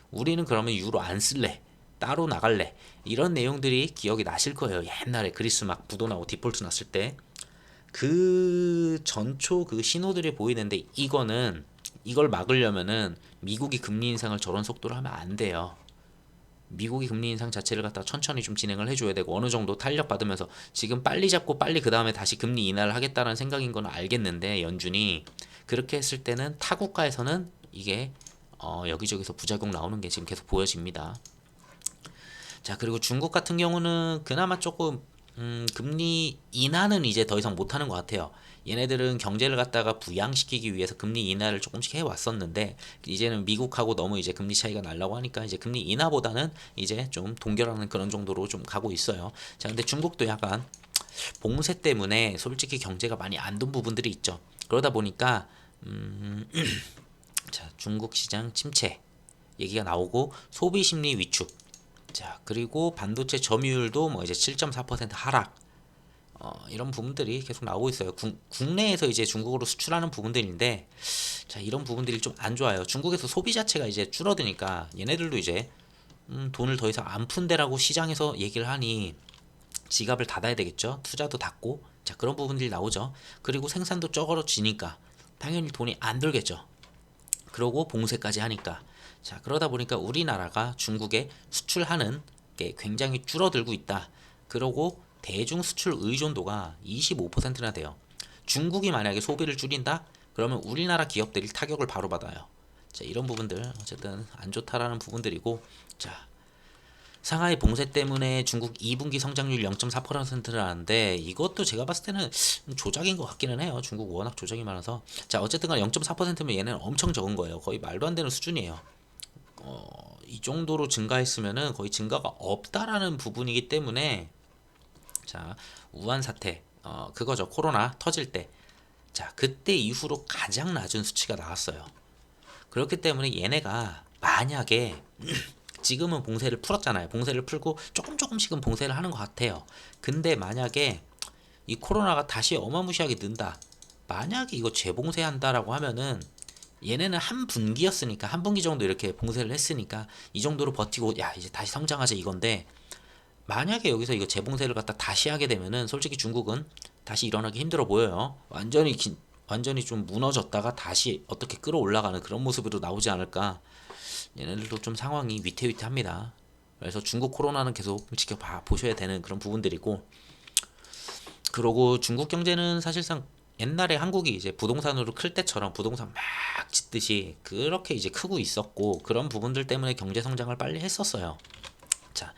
우리는 그러면 유로 안 쓸래. 따로 나갈래. 이런 내용들이 기억이 나실 거예요. 옛날에 그리스 막 부도 나고 디폴트 났을 때. 그 전초 그 신호들이 보이는데 이걸 막으려면은 미국이 금리 인상을 저런 속도로 하면 안 돼요. 미국이 금리 인상 자체를 갖다가 천천히 좀 진행을 해줘야 되고 어느 정도 탄력 받으면서 지금 빨리 잡고 빨리 그 다음에 다시 금리 인하를 하겠다는 생각인 건 알겠는데 연준이 그렇게 했을 때는 타국가에서는 이게 여기저기서 부작용 나오는 게 지금 계속 보여집니다. 자, 그리고 중국 같은 경우는 그나마 조금 금리 인하는 이제 더 이상 못하는 것 같아요. 얘네들은 경제를 갖다가 부양시키기 위해서 금리 인하를 조금씩 해왔었는데 이제는 미국하고 너무 이제 금리 차이가 나려고 하니까 이제 금리 인하보다는 이제 좀 동결하는 그런 정도로 좀 가고 있어요. 자, 근데 중국도 약간 봉쇄 때문에 솔직히 경제가 많이 안 돈 부분들이 있죠. 그러다 보니까 자, 중국 시장 침체 얘기가 나오고 소비 심리 위축. 자, 그리고 반도체 점유율도 뭐 이제 7.4% 하락. 이런 부분들이 계속 나오고 있어요. 국내에서 이제 중국으로 수출하는 부분들인데, 자, 이런 부분들이 좀 안 좋아요. 중국에서 소비 자체가 이제 줄어드니까 얘네들도 이제 돈을 더 이상 안 푼대라고 시장에서 얘기를 하니 지갑을 닫아야 되겠죠. 투자도 닫고, 자, 그런 부분들이 나오죠. 그리고 생산도 적어지니까 당연히 돈이 안 들겠죠. 그러고 봉쇄까지 하니까. 자, 그러다 보니까 우리나라가 중국에 수출하는 게 굉장히 줄어들고 있다. 그러고 대중 수출 의존도가 25%나 돼요. 중국이 만약에 소비를 줄인다? 그러면 우리나라 기업들이 타격을 바로 받아요. 자, 이런 부분들 어쨌든 안 좋다라는 부분들이고, 자, 상하이 봉쇄 때문에 중국 2분기 성장률 0.4%라는데 이것도 제가 봤을 때는 조작인 것 같기는 해요. 중국 워낙 조작이 많아서. 자, 어쨌든 간 0.4%면 얘는 엄청 적은 거예요. 거의 말도 안 되는 수준이에요. 이 정도로 증가했으면은 거의 증가가 없다라는 부분이기 때문에, 자, 우한 사태, 그거죠. 코로나 터질 때. 자, 그때 이후로 가장 낮은 수치가 나왔어요. 그렇기 때문에 얘네가 만약에 지금은 봉쇄를 풀었잖아요. 봉쇄를 풀고 조금씩은 봉쇄를 하는 것 같아요. 근데 만약에 이 코로나가 다시 어마무시하게 는다. 만약에 이거 재봉쇄한다라고 하면은 얘네는 한 분기였으니까 한 분기 정도 이렇게 봉쇄를 했으니까 이 정도로 버티고 야 이제 다시 성장하자 이건데, 만약에 여기서 이거 재봉쇄를 갖다 다시 하게 되면은 솔직히 중국은 다시 일어나기 힘들어 보여요. 완전히 좀 무너졌다가 다시 어떻게 끌어올라가는 그런 모습으로 나오지 않을까. 얘네들도 좀 상황이 위태위태합니다. 그래서 중국 코로나는 계속 지켜봐 보셔야 되는 그런 부분들이고, 그러고 중국 경제는 사실상 옛날에 한국이 이제 부동산으로 클 때처럼 부동산 막 짓듯이 그렇게 이제 크고 있었고 그런 부분들 때문에 경제 성장을 빨리 했었어요. 자,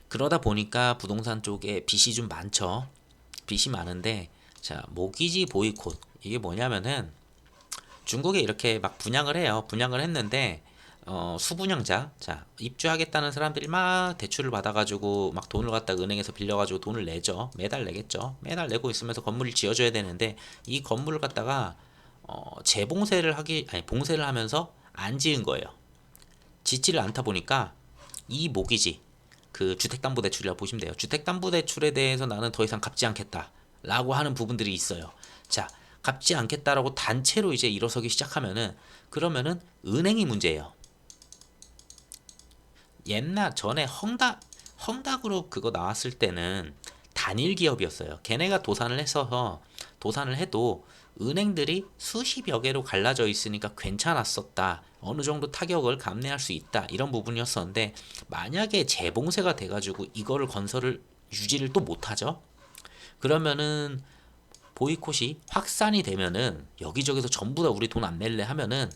그러다 보니까 부동산 쪽에 빚이 좀 많죠. 빚이 많은데, 자, 모기지 보이콧 이게 뭐냐면은 중국에 이렇게 막 분양을 해요. 분양을 했는데 수분양자, 자, 입주하겠다는 사람들이 막 대출을 받아가지고 막 돈을 갖다 은행에서 빌려가지고 돈을 내죠. 매달 내겠죠. 매달 내고 있으면서 건물을 지어줘야 되는데 이 건물을 갖다가 봉쇄를 하면서 안 지은 거예요. 짓지를 않다 보니까 이 모기지, 그 주택담보대출이라고 보시면 돼요. 주택담보대출에 대해서 나는 더 이상 갚지 않겠다 라고 하는 부분들이 있어요. 자, 갚지 않겠다라고 단체로 이제 일어서기 시작하면은 그러면은 은행이 문제예요. 옛날 전에 헝다그룹 그거 나왔을 때는 단일 기업이었어요. 걔네가 도산을 해도 은행들이 수십여 개로 갈라져 있으니까 괜찮았었다. 어느 정도 타격을 감내할 수 있다. 이런 부분이었었는데 만약에 재봉쇄가 돼가지고 이거를 건설을 유지를 또 못하죠. 그러면은 보이콧이 확산이 되면은 여기저기서 전부 다 우리 돈 안 낼래 하면은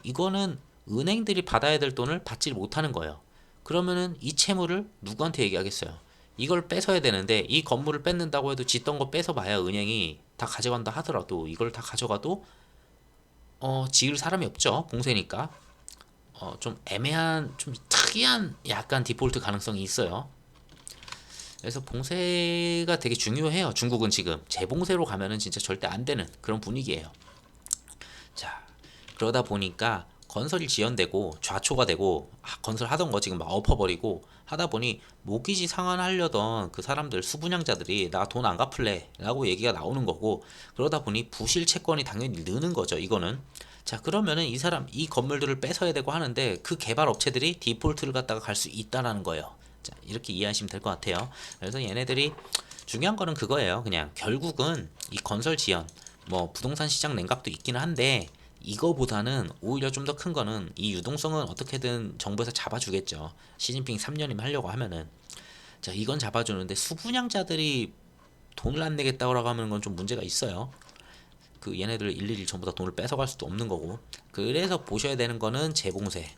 이거는 은행들이 받아야 될 돈을 받지 못하는 거예요. 그러면은 이 채무를 누구한테 얘기하겠어요? 이걸 뺏어야 되는데 이 건물을 뺏는다고 해도 짓던 거 뺏어봐야 은행이 다 가져간다 하더라도 이걸 다 가져가도 지을 사람이 없죠. 봉쇄니까. 좀 애매한 좀 특이한 약간 디폴트 가능성이 있어요. 그래서 봉쇄가 되게 중요해요. 중국은 지금 재봉쇄로 가면은 진짜 절대 안 되는 그런 분위기예요. 자, 그러다 보니까 건설이 지연되고 좌초가 되고 건설하던 거 지금 막 엎어버리고 하다 보니 모기지 상환하려던 그 사람들 수분양자들이 나 돈 안 갚을래 라고 얘기가 나오는 거고 그러다 보니 부실 채권이 당연히 느는 거죠. 이거는 자 그러면은 이 건물들을 뺏어야 되고 하는데 그 개발 업체들이 디폴트를 갖다가 갈 수 있다라는 거예요. 자 이렇게 이해하시면 될 것 같아요. 그래서 얘네들이 중요한 거는 그거예요. 그냥 결국은 이 건설 지연 뭐 부동산 시장 냉각도 있기는 한데 이거보다는 오히려 좀 더 큰 거는 이 유동성은 어떻게든 정부에서 잡아주겠죠. 시진핑 3년이면 하려고 하면은 자 이건 잡아주는데 수분양자들이 돈을 안 내겠다고 하면 건 좀 문제가 있어요. 그 얘네들 일일이 전부 다 돈을 뺏어갈 수도 없는 거고 그래서 보셔야 되는 거는 재봉쇄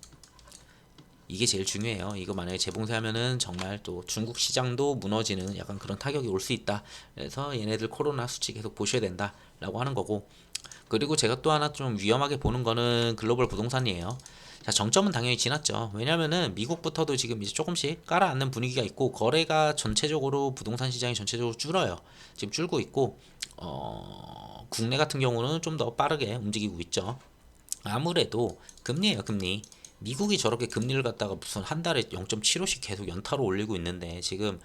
이게 제일 중요해요. 이거 만약에 재봉쇄하면은 정말 또 중국 시장도 무너지는 약간 그런 타격이 올 수 있다. 그래서 얘네들 코로나 수치 계속 보셔야 된다라고 하는 거고 그리고 제가 또 하나 좀 위험하게 보는 거는 글로벌 부동산이에요. 자, 정점은 당연히 지났죠. 왜냐면은 미국부터도 지금 이제 조금씩 깔아앉는 분위기가 있고 거래가 전체적으로 부동산 시장이 전체적으로 줄어요. 지금 줄고 있고 국내 같은 경우는 좀 더 빠르게 움직이고 있죠. 아무래도 금리예요, 금리. 미국이 저렇게 금리를 갖다가 무슨 한 달에 0.75씩 계속 연타로 올리고 있는데 지금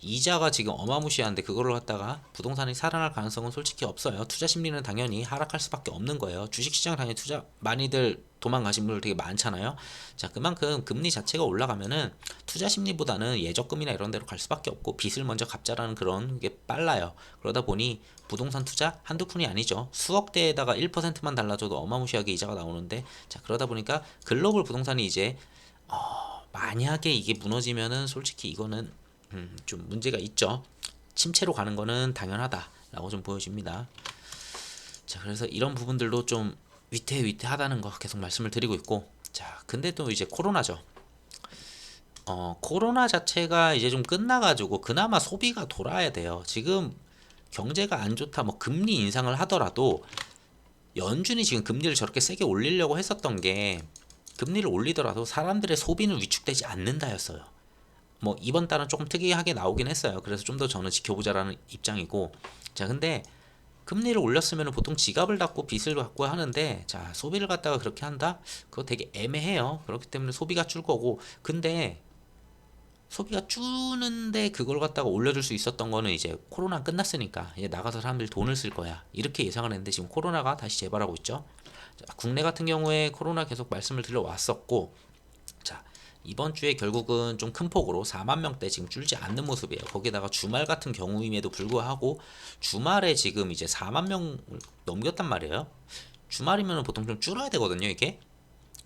이자가 지금 어마무시한데 그거를 갖다가 부동산이 살아날 가능성은 솔직히 없어요. 투자 심리는 당연히 하락할 수밖에 없는 거예요. 주식시장 당연히 투자 많이들 도망가신 분들 되게 많잖아요. 자 그만큼 금리 자체가 올라가면은 투자 심리보다는 예적금이나 이런 데로 갈 수밖에 없고 빚을 먼저 갚자라는 그런 게 빨라요. 그러다 보니 부동산 투자 한두 푼이 아니죠. 수억 대에다가 1%만 달라져도 어마무시하게 이자가 나오는데 자 그러다 보니까 글로벌 부동산이 이제 만약에 이게 무너지면은 솔직히 이거는 좀 문제가 있죠. 침체로 가는 거는 당연하다라고 좀 보여집니다. 자, 그래서 이런 부분들도 좀 위태위태하다는 거 계속 말씀을 드리고 있고, 자, 근데 또 이제 코로나죠. 코로나 자체가 이제 좀 끝나가지고 그나마 소비가 돌아야 돼요. 지금 경제가 안 좋다, 뭐 금리 인상을 하더라도 연준이 지금 금리를 저렇게 세게 올리려고 했었던 게 금리를 올리더라도 사람들의 소비는 위축되지 않는다였어요. 뭐 이번 달은 조금 특이하게 나오긴 했어요. 그래서 좀 더 저는 지켜보자라는 입장이고 자 근데 금리를 올렸으면 보통 지갑을 닫고 빚을 받고 하는데 자 소비를 갖다가 그렇게 한다? 그거 되게 애매해요. 그렇기 때문에 소비가 줄 거고 근데 소비가 주는데 그걸 갖다가 올려줄 수 있었던 거는 이제 코로나 끝났으니까 이제 나가서 사람들이 돈을 쓸 거야 이렇게 예상을 했는데 지금 코로나가 다시 재발하고 있죠. 자, 국내 같은 경우에 코로나 계속 말씀을 드려왔었고 자 이번 주에 결국은 좀 큰 폭으로 4만 명대 지금 줄지 않는 모습이에요. 거기다가 주말 같은 경우임에도 불구하고 주말에 지금 이제 4만 명을 넘겼단 말이에요. 주말이면 보통 좀 줄어야 되거든요, 이게.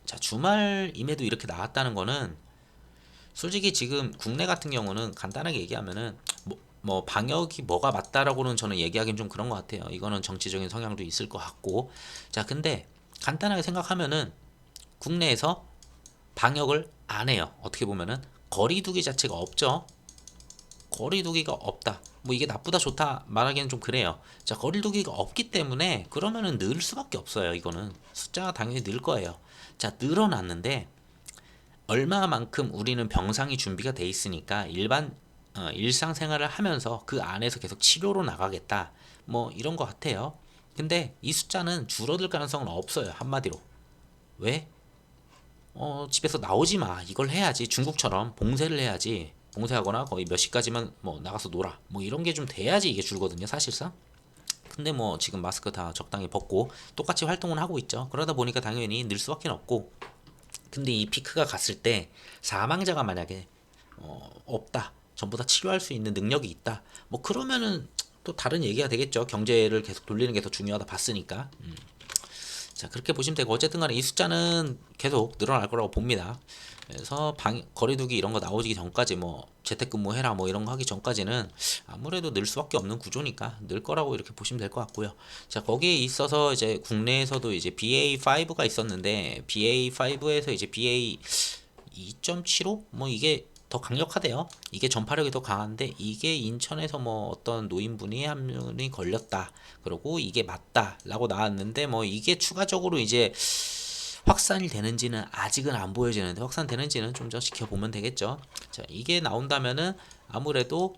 자, 주말임에도 이렇게 나왔다는 거는 솔직히 지금 국내 같은 경우는 간단하게 얘기하면은 뭐 방역이 뭐가 맞다라고는 저는 얘기하기는 좀 그런 것 같아요. 이거는 정치적인 성향도 있을 것 같고. 자, 근데 간단하게 생각하면은 국내에서 방역을 안 해요. 어떻게 보면은 거리두기 자체가 없죠. 거리두기가 없다. 뭐 이게 나쁘다 좋다 말하기는 좀 그래요. 자 거리두기가 없기 때문에 그러면은 늘 수밖에 없어요. 이거는 숫자가 당연히 늘 거예요. 자 늘어났는데 얼마만큼 우리는 병상이 준비가 돼 있으니까 일상생활을 하면서 그 안에서 계속 치료로 나가겠다. 뭐 이런 것 같아요. 근데 이 숫자는 줄어들 가능성은 없어요. 한마디로. 왜? 집에서 나오지 마. 이걸 해야지. 중국처럼 봉쇄를 해야지. 봉쇄하거나 거의 몇 시까지만 뭐 나가서 놀아. 뭐 이런 게 좀 돼야지 이게 줄거든요, 사실상. 근데 뭐 지금 마스크 다 적당히 벗고 똑같이 활동을 하고 있죠. 그러다 보니까 당연히 늘 수밖에 없고, 근데 이 피크가 갔을 때 사망자가 만약에 없다, 전부 다 치료할 수 있는 능력이 있다, 뭐 그러면은 또 다른 얘기가 되겠죠. 경제를 계속 돌리는 게 더 중요하다 봤으니까. 자, 그렇게 보시면 되고, 어쨌든 간에 이 숫자는 계속 늘어날 거라고 봅니다. 그래서 거리두기 이런 거 나오기 전까지, 뭐 재택근무 해라 뭐 이런 거 하기 전까지는 아무래도 늘 수밖에 없는 구조니까 늘 거라고 이렇게 보시면 될 것 같고요. 자, 거기에 있어서 이제 국내에서도 이제 BA5가 있었는데, BA5에서 이제 BA 2.75? 뭐 이게 더 강력하대요. 이게 전파력이 더 강한데, 이게 인천에서 뭐 어떤 노인분이 한 명이 걸렸다, 그리고 이게 맞다라고 나왔는데, 뭐 이게 추가적으로 이제 확산이 되는지는 아직은 안 보여지는데, 확산되는지는 좀 더 지켜보면 되겠죠. 자, 이게 나온다면은 아무래도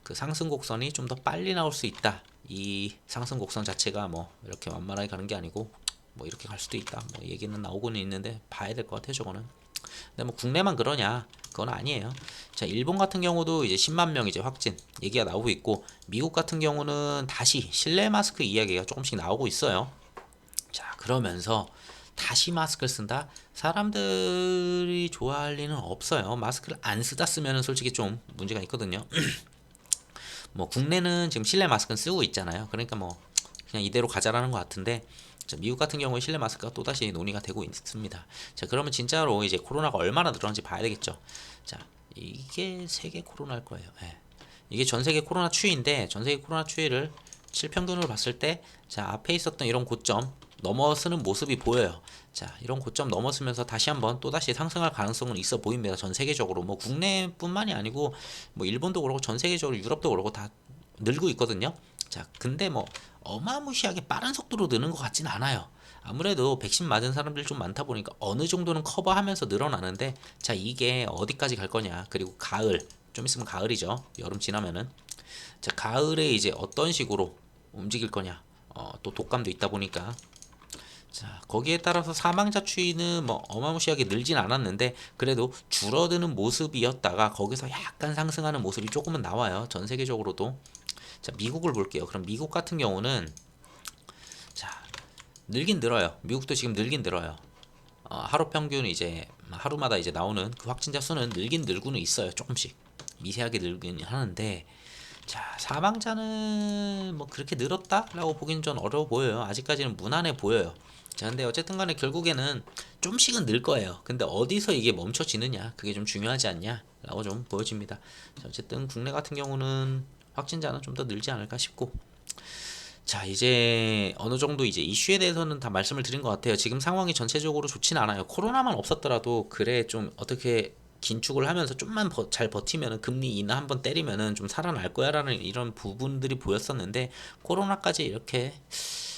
그 상승 곡선이 좀 더 빨리 나올 수 있다. 이 상승 곡선 자체가 뭐 이렇게 완만하게 가는 게 아니고 뭐 이렇게 갈 수도 있다, 뭐 얘기는 나오고는 있는데 봐야 될 것 같아요, 저거는. 근데 뭐 국내만 그러냐? 그건 아니에요. 자, 일본 같은 경우도 이제 10만 명 이제 확진 얘기가 나오고 있고, 미국 같은 경우는 다시 실내 마스크 이야기가 조금씩 나오고 있어요. 자, 그러면서 다시 마스크를 쓴다? 사람들이 좋아할 리는 없어요. 마스크를 안 쓰다 쓰면은 솔직히 좀 문제가 있거든요. 뭐 국내는 지금 실내 마스크는 쓰고 있잖아요. 그러니까 뭐 그냥 이대로 가자라는 것 같은데, 자, 미국 같은 경우에 실내 마스크가 또다시 논의가 되고 있습니다. 자, 그러면 진짜로 이제 코로나가 얼마나 늘어난지 봐야 되겠죠. 자, 이게 세계 코로나일 거예요. 예. 이게 전 세계 코로나 추이인데, 전 세계 코로나 추이를 실평균으로 봤을 때, 자, 앞에 있었던 이런 고점 넘어서는 모습이 보여요. 자, 이런 고점 넘어서면서 다시 한번 또다시 상승할 가능성은 있어 보입니다. 전 세계적으로 뭐 국내뿐만이 아니고 뭐 일본도 그렇고 전 세계적으로 유럽도 그렇고 다 늘고 있거든요. 자, 근데 뭐 어마무시하게 빠른 속도로 느는 것 같진 않아요. 아무래도 백신 맞은 사람들이 좀 많다 보니까 어느 정도는 커버하면서 늘어나는데, 자, 이게 어디까지 갈 거냐, 그리고 가을, 좀 있으면 가을이죠. 여름 지나면은. 자, 가을에 이제 어떤 식으로 움직일 거냐, 또 독감도 있다 보니까. 자, 거기에 따라서 사망자 추이는 뭐 어마무시하게 늘진 않았는데, 그래도 줄어드는 모습이었다가 거기서 약간 상승하는 모습이 조금은 나와요. 전 세계적으로도. 자, 미국을 볼게요. 그럼 미국 같은 경우는, 자, 늘긴 늘어요. 미국도 지금 늘긴 늘어요. 하루 평균 이제 하루마다 이제 나오는 그 확진자 수는 늘긴 늘고는 있어요. 조금씩 미세하게 늘긴 하는데, 자, 사망자는 뭐 그렇게 늘었다라고 보기는 좀 어려워 보여요. 아직까지는 무난해 보여요. 자, 근데 어쨌든 간에 결국에는 좀씩은 늘 거예요. 근데 어디서 이게 멈춰지느냐, 그게 좀 중요하지 않냐 라고 좀 보여집니다. 자, 어쨌든 국내 같은 경우는 확진자는 좀 더 늘지 않을까 싶고, 자, 이제 어느 정도 이제 이슈에 대해서는 다 말씀을 드린 것 같아요. 지금 상황이 전체적으로 좋진 않아요. 코로나만 없었더라도 그래 좀 어떻게 긴축을 하면서 좀만 잘 버티면은 금리 인하 한번 때리면은 좀 살아날 거야라는 이런 부분들이 보였었는데, 코로나까지 이렇게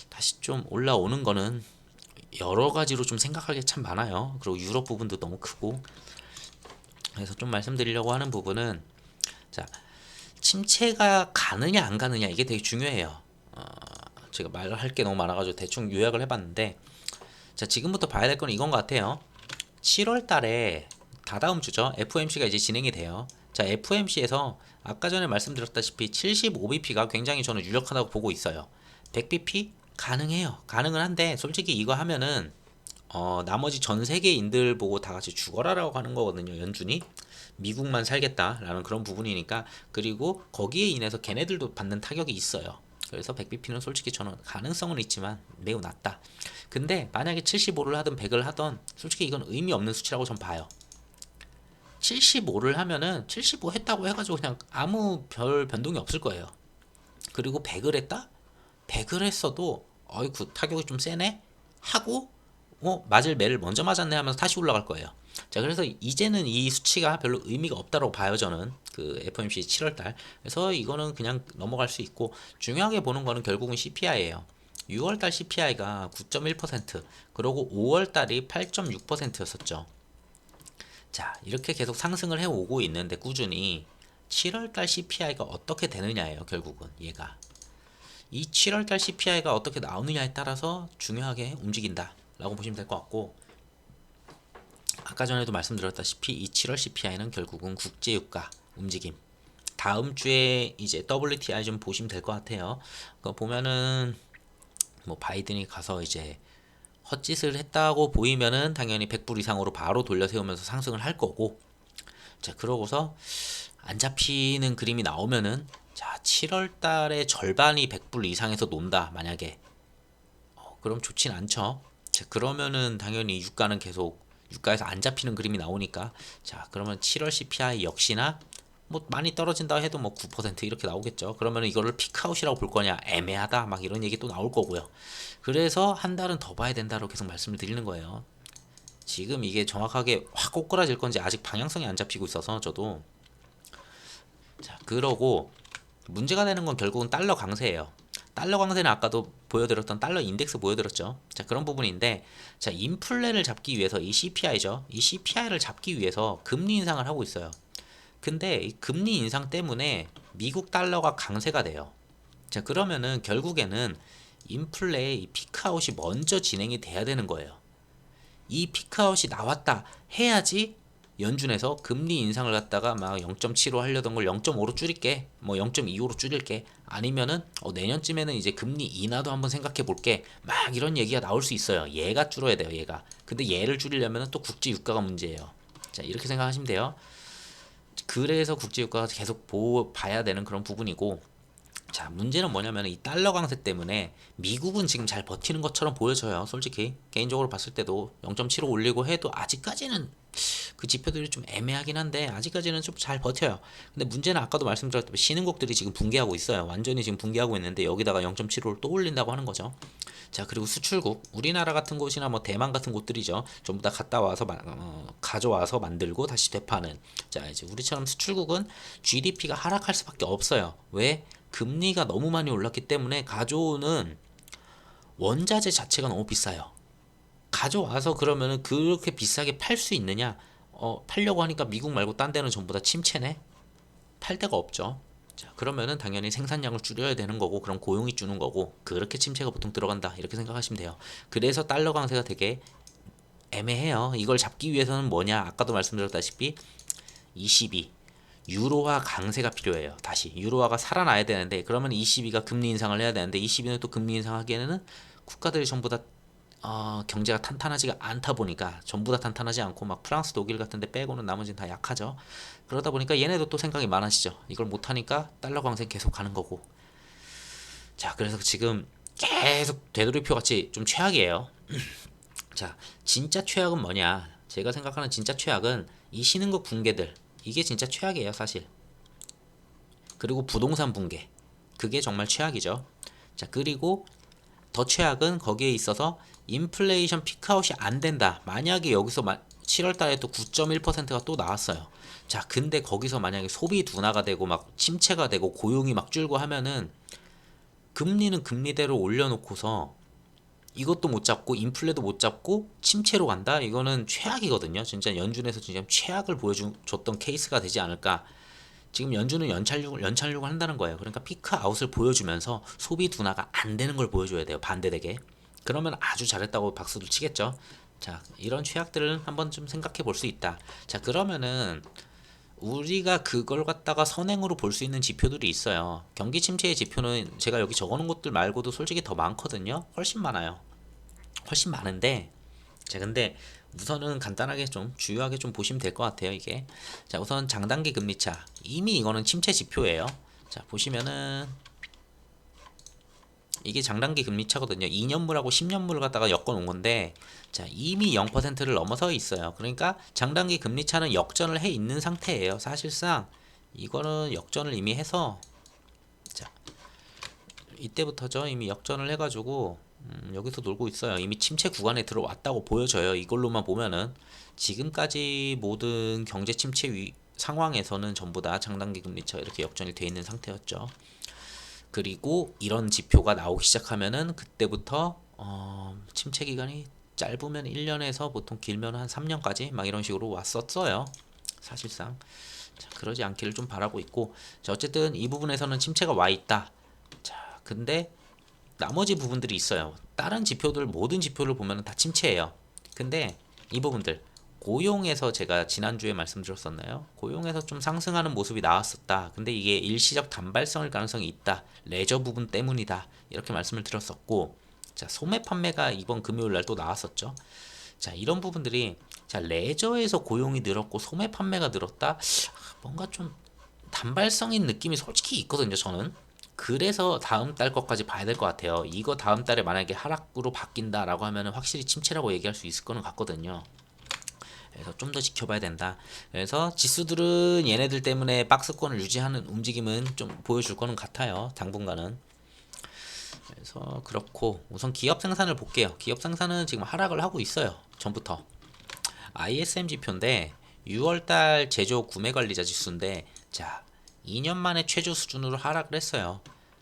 다시 좀 올라오는 거는 여러 가지로 좀 생각할 게 참 많아요. 그리고 유럽 부분도 너무 크고. 그래서 좀 말씀드리려고 하는 부분은, 자, 침체가 가느냐 안 가느냐 이게 되게 중요해요. 제가 말할 게 너무 많아가지고 대충 요약을 해봤는데, 자, 지금부터 봐야 될 건 이건 것 같아요. 7월 달에 다다음 주죠. FOMC가 이제 진행이 돼요. 자, FOMC에서 아까 전에 말씀드렸다시피 75bp가 굉장히 저는 유력하다고 보고 있어요. 100bp 가능해요. 가능은 한데 솔직히 이거 하면은 나머지 전 세계인들 보고 다 같이 죽어라라고 하는 거거든요. 연준이 미국만 살겠다라는 그런 부분이니까. 그리고 거기에 인해서 걔네들도 받는 타격이 있어요. 그래서 100bp는 솔직히 저는 가능성은 있지만 매우 낮다. 근데 만약에 75를 하든 100을 하든 솔직히 이건 의미 없는 수치라고 전 봐요. 75를 하면은 75 했다고 해가지고 그냥 아무 별 변동이 없을 거예요. 그리고 100을 했다? 100을 했어도 어이구 타격이 좀 세네? 하고 맞을 매를 먼저 맞았네 하면서 다시 올라갈 거예요. 자, 그래서 이제는 이 수치가 별로 의미가 없다고 봐요, 저는. 그 FOMC 7월달. 그래서 이거는 그냥 넘어갈 수 있고, 중요하게 보는 거는 결국은 CPI예요. 6월달 CPI가 9.1%, 그리고 5월달이 8.6%였었죠. 자, 이렇게 계속 상승을 해오고 있는데 꾸준히 7월달 CPI가 어떻게 되느냐예요, 결국은 얘가. 이 7월달 CPI가 어떻게 나오느냐에 따라서 중요하게 움직인다 라고 보시면 될 것 같고, 아까 전에도 말씀드렸다시피 이 7월 CPI는 결국은 국제유가 움직임, 다음 주에 이제 WTI 좀 보시면 될 것 같아요. 그거 보면은 뭐 바이든이 가서 이제 헛짓을 했다고 보이면은 당연히 100불 이상으로 바로 돌려 세우면서 상승을 할 거고, 자 그러고서 안 잡히는 그림이 나오면은, 자 7월 달에 절반이 100불 이상에서 논다 만약에, 그럼 좋진 않죠. 자 그러면은 당연히 유가는 계속, 유가에서 안 잡히는 그림이 나오니까, 자 그러면 7월 CPI 역시나 뭐 많이 떨어진다 해도 뭐 9% 이렇게 나오겠죠. 그러면 이거를 피크아웃이라고 볼 거냐, 애매하다 막 이런 얘기 또 나올 거고요. 그래서 한 달은 더 봐야 된다고 계속 말씀을 드리는 거예요. 지금 이게 정확하게 확 꼬꾸라질 건지 아직 방향성이 안 잡히고 있어서 저도. 자 그러고 문제가 되는 건 결국은 달러 강세예요. 달러 강세는 아까도 보여드렸던 달러 인덱스 보여드렸죠. 자 그런 부분인데, 자 인플레를 잡기 위해서 이 CPI죠. 이 CPI를 잡기 위해서 금리 인상을 하고 있어요. 근데 이 금리 인상 때문에 미국 달러가 강세가 돼요. 자 그러면은 결국에는 인플레의 이 피크아웃이 먼저 진행이 돼야 되는 거예요. 이 피크아웃이 나왔다 해야지 연준에서 금리 인상을 갖다가 막 0.75 하려던 걸 0.5로 줄일게, 뭐 0.25로 줄일게, 아니면은 내년쯤에는 이제 금리 인하도 한번 생각해 볼게, 막 이런 얘기가 나올 수 있어요. 얘가 줄어야 돼요, 얘가. 근데 얘를 줄이려면은 또 국제 유가가 문제예요. 자 이렇게 생각하시면 돼요. 그래서 국제 유가가 계속 봐야 되는 그런 부분이고, 자 문제는 뭐냐면 이 달러 강세 때문에 미국은 지금 잘 버티는 것처럼 보여져요. 솔직히 개인적으로 봤을 때도 0.75 올리고 해도 아직까지는 그 지표들이 좀 애매하긴 한데 아직까지는 좀 잘 버텨요. 근데 문제는 아까도 말씀드렸듯이 신흥국들이 지금 붕괴하고 있어요. 완전히 지금 붕괴하고 있는데 여기다가 0.75를 또 올린다고 하는 거죠. 자 그리고 수출국, 우리나라 같은 곳이나 뭐 대만 같은 곳들이죠. 전부 다 갔다 와서 가져와서 만들고 다시 되파는. 자 이제 우리처럼 수출국은 GDP가 하락할 수밖에 없어요. 왜? 금리가 너무 많이 올랐기 때문에 가져오는 원자재 자체가 너무 비싸요. 가져와서 그러면은 그렇게 비싸게 팔 수 있느냐? 팔려고 하니까 미국 말고 딴 데는 전부 다 침체네? 팔 데가 없죠. 자, 그러면은 당연히 생산량을 줄여야 되는 거고, 그럼 고용이 주는 거고, 그렇게 침체가 보통 들어간다. 이렇게 생각하시면 돼요. 그래서 달러 강세가 되게 애매해요. 이걸 잡기 위해서는 뭐냐? 아까도 말씀드렸다시피 22 유로화 강세가 필요해요. 다시 유로화가 살아나야 되는데, 그러면 22가 금리 인상을 해야 되는데, 22는 또 금리 인상하기에는 국가들이 전부 다 경제가 탄탄하지가 않다 보니까, 전부 다 탄탄하지 않고 막 프랑스, 독일 같은 데 빼고는 나머지는 다 약하죠. 그러다 보니까 얘네도 또 생각이 많아지죠. 이걸 못하니까 달러 강세 계속 가는 거고. 자 그래서 지금 계속 되돌이표 같이 좀 최악이에요. 자 진짜 최악은 뭐냐, 제가 생각하는 진짜 최악은 이 신흥국 붕괴들, 이게 진짜 최악이에요 사실. 그리고 부동산 붕괴, 그게 정말 최악이죠. 자 그리고 더 최악은 거기에 있어서 인플레이션 피크아웃이 안 된다. 만약에 여기서 7월 달에 또 9.1%가 또 나왔어요. 자, 근데 거기서 만약에 소비 둔화가 되고 막 침체가 되고 고용이 막 줄고 하면은 금리는 금리대로 올려놓고서 이것도 못 잡고 인플레도 못 잡고 침체로 간다? 이거는 최악이거든요. 진짜 연준에서 진짜 최악을 보여줬던 케이스가 되지 않을까. 지금 연준은 연착륙을 한다는 거예요. 그러니까 피크 아웃을 보여주면서 소비 둔화가 안 되는 걸 보여줘야 돼요. 반대되게. 그러면 아주 잘했다고 박수를 치겠죠. 자, 이런 최악들을 한번 좀 생각해 볼 수 있다. 자, 그러면은 우리가 그걸 갖다가 선행으로 볼 수 있는 지표들이 있어요. 경기 침체의 지표는 제가 여기 적어놓은 것들 말고도 솔직히 더 많거든요. 훨씬 많아요. 훨씬 많은데, 자 근데 우선은 간단하게 좀 주요하게 좀 보시면 될 것 같아요. 이게 자 우선 장단기 금리차, 이미 이거는 침체 지표예요. 자 보시면은 이게 장단기 금리차거든요. 2년물하고 10년물을 갖다가 엮어 놓은 건데, 자 이미 0%를 넘어서 있어요. 그러니까 장단기 금리차는 역전을 해 있는 상태예요. 사실상 이거는 역전을 이미 해서, 자 이때부터죠. 이미 역전을 해가지고 여기서 놀고 있어요. 이미 침체 구간에 들어왔다고 보여져요. 이걸로만 보면은 지금까지 모든 경제 침체 상황에서는 전부 다 장단기 금리차 이렇게 역전이 돼 있는 상태였죠. 그리고 이런 지표가 나오기 시작하면은 그때부터 침체 기간이 짧으면 1년에서 보통 길면 한 3년까지 막 이런 식으로 왔었어요. 사실상. 자, 그러지 않기를 좀 바라고 있고, 자, 어쨌든 이 부분에서는 침체가 와 있다. 자, 근데 나머지 부분들이 있어요. 다른 지표들, 모든 지표를 보면 다 침체예요. 근데 이 부분들, 고용에서 제가 지난주에 말씀드렸었나요? 고용에서 좀 상승하는 모습이 나왔었다. 근데 이게 일시적 단발성일 가능성이 있다. 레저 부분 때문이다. 이렇게 말씀을 드렸었고, 자, 소매 판매가 이번 금요일 날 또 나왔었죠. 자, 이런 부분들이, 자, 레저에서 고용이 늘었고 소매 판매가 늘었다. 뭔가 좀 단발성인 느낌이 솔직히 있거든요, 저는. 그래서 다음 달 것까지 봐야 될 것 같아요. 이거 다음 달에 만약에 하락으로 바뀐다라고 하면 확실히 침체라고 얘기할 수 있을 거는 같거든요. 그래서 좀 더 지켜봐야 된다. 그래서 지수들은 얘네들 때문에 박스권을 유지하는 움직임은 좀 보여줄 거는 같아요. 당분간은. 그래서 그렇고 우선 기업 생산을 볼게요. 기업 생산은 지금 하락을 하고 있어요. 전부터. ISM 지표인데 6월달 제조 구매관리자 지수인데, 자, 2년 만에 최저 수준으로 하락을 했어요.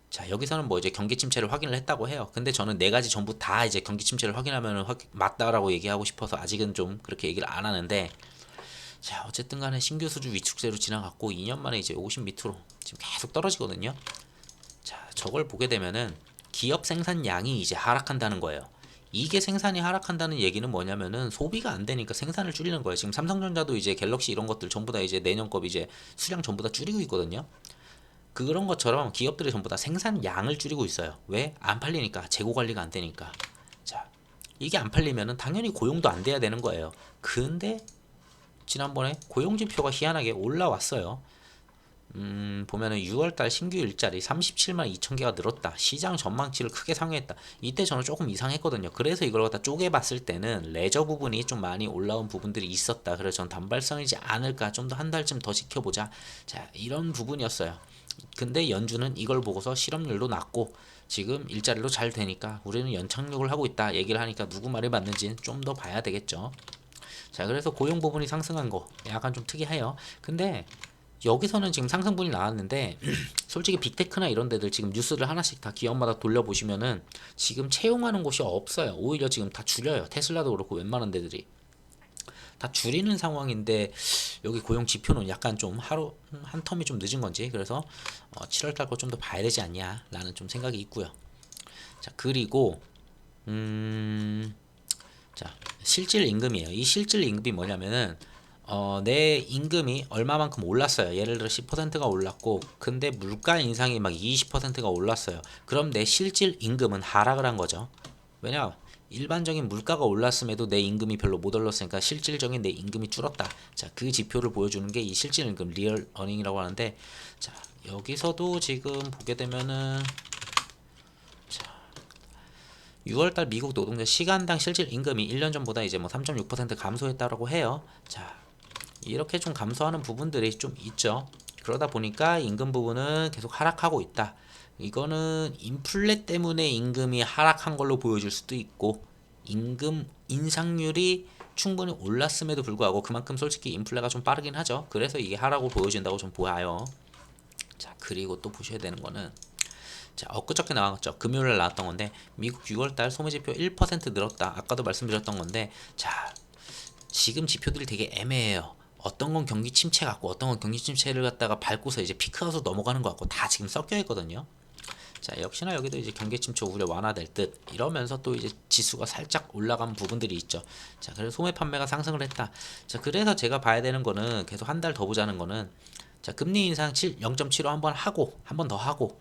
자, 여기서는 뭐 이제 경기 침체를 확인을 했다고 해요. 근데 저는 네 가지 전부 다 이제 경기 침체를 확인하면 맞다라고 얘기하고 싶어서 아직은 좀 그렇게 얘기를 안 하는데, 자, 어쨌든 간에 신규 수주 위축세로 지나갔고 2년 만에 이제 50 밑으로 지금 계속 떨어지거든요. 자, 저걸 보게 되면은 기업 생산량이 이제 하락한다는 거예요. 이게 생산이 하락한다는 얘기는 뭐냐면은 소비가 안 되니까 생산을 줄이는 거예요. 지금 삼성전자도 이제 갤럭시 이런 것들 전부 다 이제 내년 법 이제 수량 전부 다 줄이고 있거든요. 그런 것처럼 기업들이 전부 다 생산량을 줄이고 있어요. 왜? 안 팔리니까. 재고 관리가 안 되니까. 자, 이게 안 팔리면은 당연히 고용도 안 돼야 되는 거예요. 근데 지난번에 고용 지표가 희한하게 올라왔어요. 보면은 6월달 신규 일자리 37만 2천 개가 늘었다. 시장 전망치를 크게 상회했다. 이때 저는 조금 이상했거든요. 그래서 이걸 갖다 쪼개봤을 때는 레저 부분이 좀 많이 올라온 부분들이 있었다. 그래서 전 단발성이지 않을까. 좀 더 한 달쯤 더 지켜보자. 자, 이런 부분이었어요. 근데 연준은 이걸 보고서 실업률도 낮고 지금 일자리로 잘 되니까 우리는 연착륙을 하고 있다 얘기를 하니까 누구 말이 맞는지는 좀 더 봐야 되겠죠. 자, 그래서 고용 부분이 상승한 거 약간 좀 특이해요. 근데 여기서는 지금 상승분이 나왔는데 솔직히 빅테크나 이런 데들 지금 뉴스를 하나씩 다 기업마다 돌려보시면은 지금 채용하는 곳이 없어요. 오히려 지금 다 줄여요. 테슬라도 그렇고 웬만한 데들이 다 줄이는 상황인데, 여기 고용 지표는 약간 좀 하루 한 텀이 좀 늦은 건지, 그래서 7월 달 거 좀 더 봐야 되지 않냐라는 좀 생각이 있고요. 자, 그리고 자, 실질 임금이에요. 이 실질 임금이 뭐냐면은 내 임금이 얼마만큼 올랐어요. 예를 들어 10%가 올랐고, 근데 물가 인상이 막 20%가 올랐어요. 그럼 내 실질 임금은 하락을 한 거죠. 왜냐? 일반적인 물가가 올랐음에도 내 임금이 별로 못 올랐으니까 실질적인 내 임금이 줄었다. 자, 그 지표를 보여주는 게 이 실질 임금, 리얼 어닝이라고 하는데, 자, 여기서도 지금 보게 되면은, 자, 6월달 미국 노동자 시간당 실질 임금이 1년 전보다 이제 뭐 3.6% 감소했다라고 해요. 자, 이렇게 좀 감소하는 부분들이 좀 있죠. 그러다 보니까 임금 부분은 계속 하락하고 있다. 이거는 인플레 때문에 임금이 하락한 걸로 보여질 수도 있고, 임금 인상률이 충분히 올랐음에도 불구하고 그만큼 솔직히 인플레가 좀 빠르긴 하죠. 그래서 이게 하락으로 보여진다고 좀 보여요. 자, 그리고 또 보셔야 되는 거는, 자, 엊그저께 나왔죠. 금요일에 나왔던 건데, 미국 6월달 소매지표 1% 늘었다. 아까도 말씀드렸던 건데, 자, 지금 지표들이 되게 애매해요. 어떤 건 경기 침체 같고 어떤 건 경기 침체를 갖다가 밟고서 이제 피크아웃으로 넘어가는 것 같고 다 지금 섞여 있거든요. 자, 역시나 여기도 이제 경기 침체 우려 완화될 듯 이러면서 또 이제 지수가 살짝 올라간 부분들이 있죠. 자, 그래서 소매 판매가 상승을 했다. 자, 그래서 제가 봐야 되는 거는 계속 한 달 더 보자는 거는, 자, 금리 인상 0.75 한번 하고 한 번 더 하고,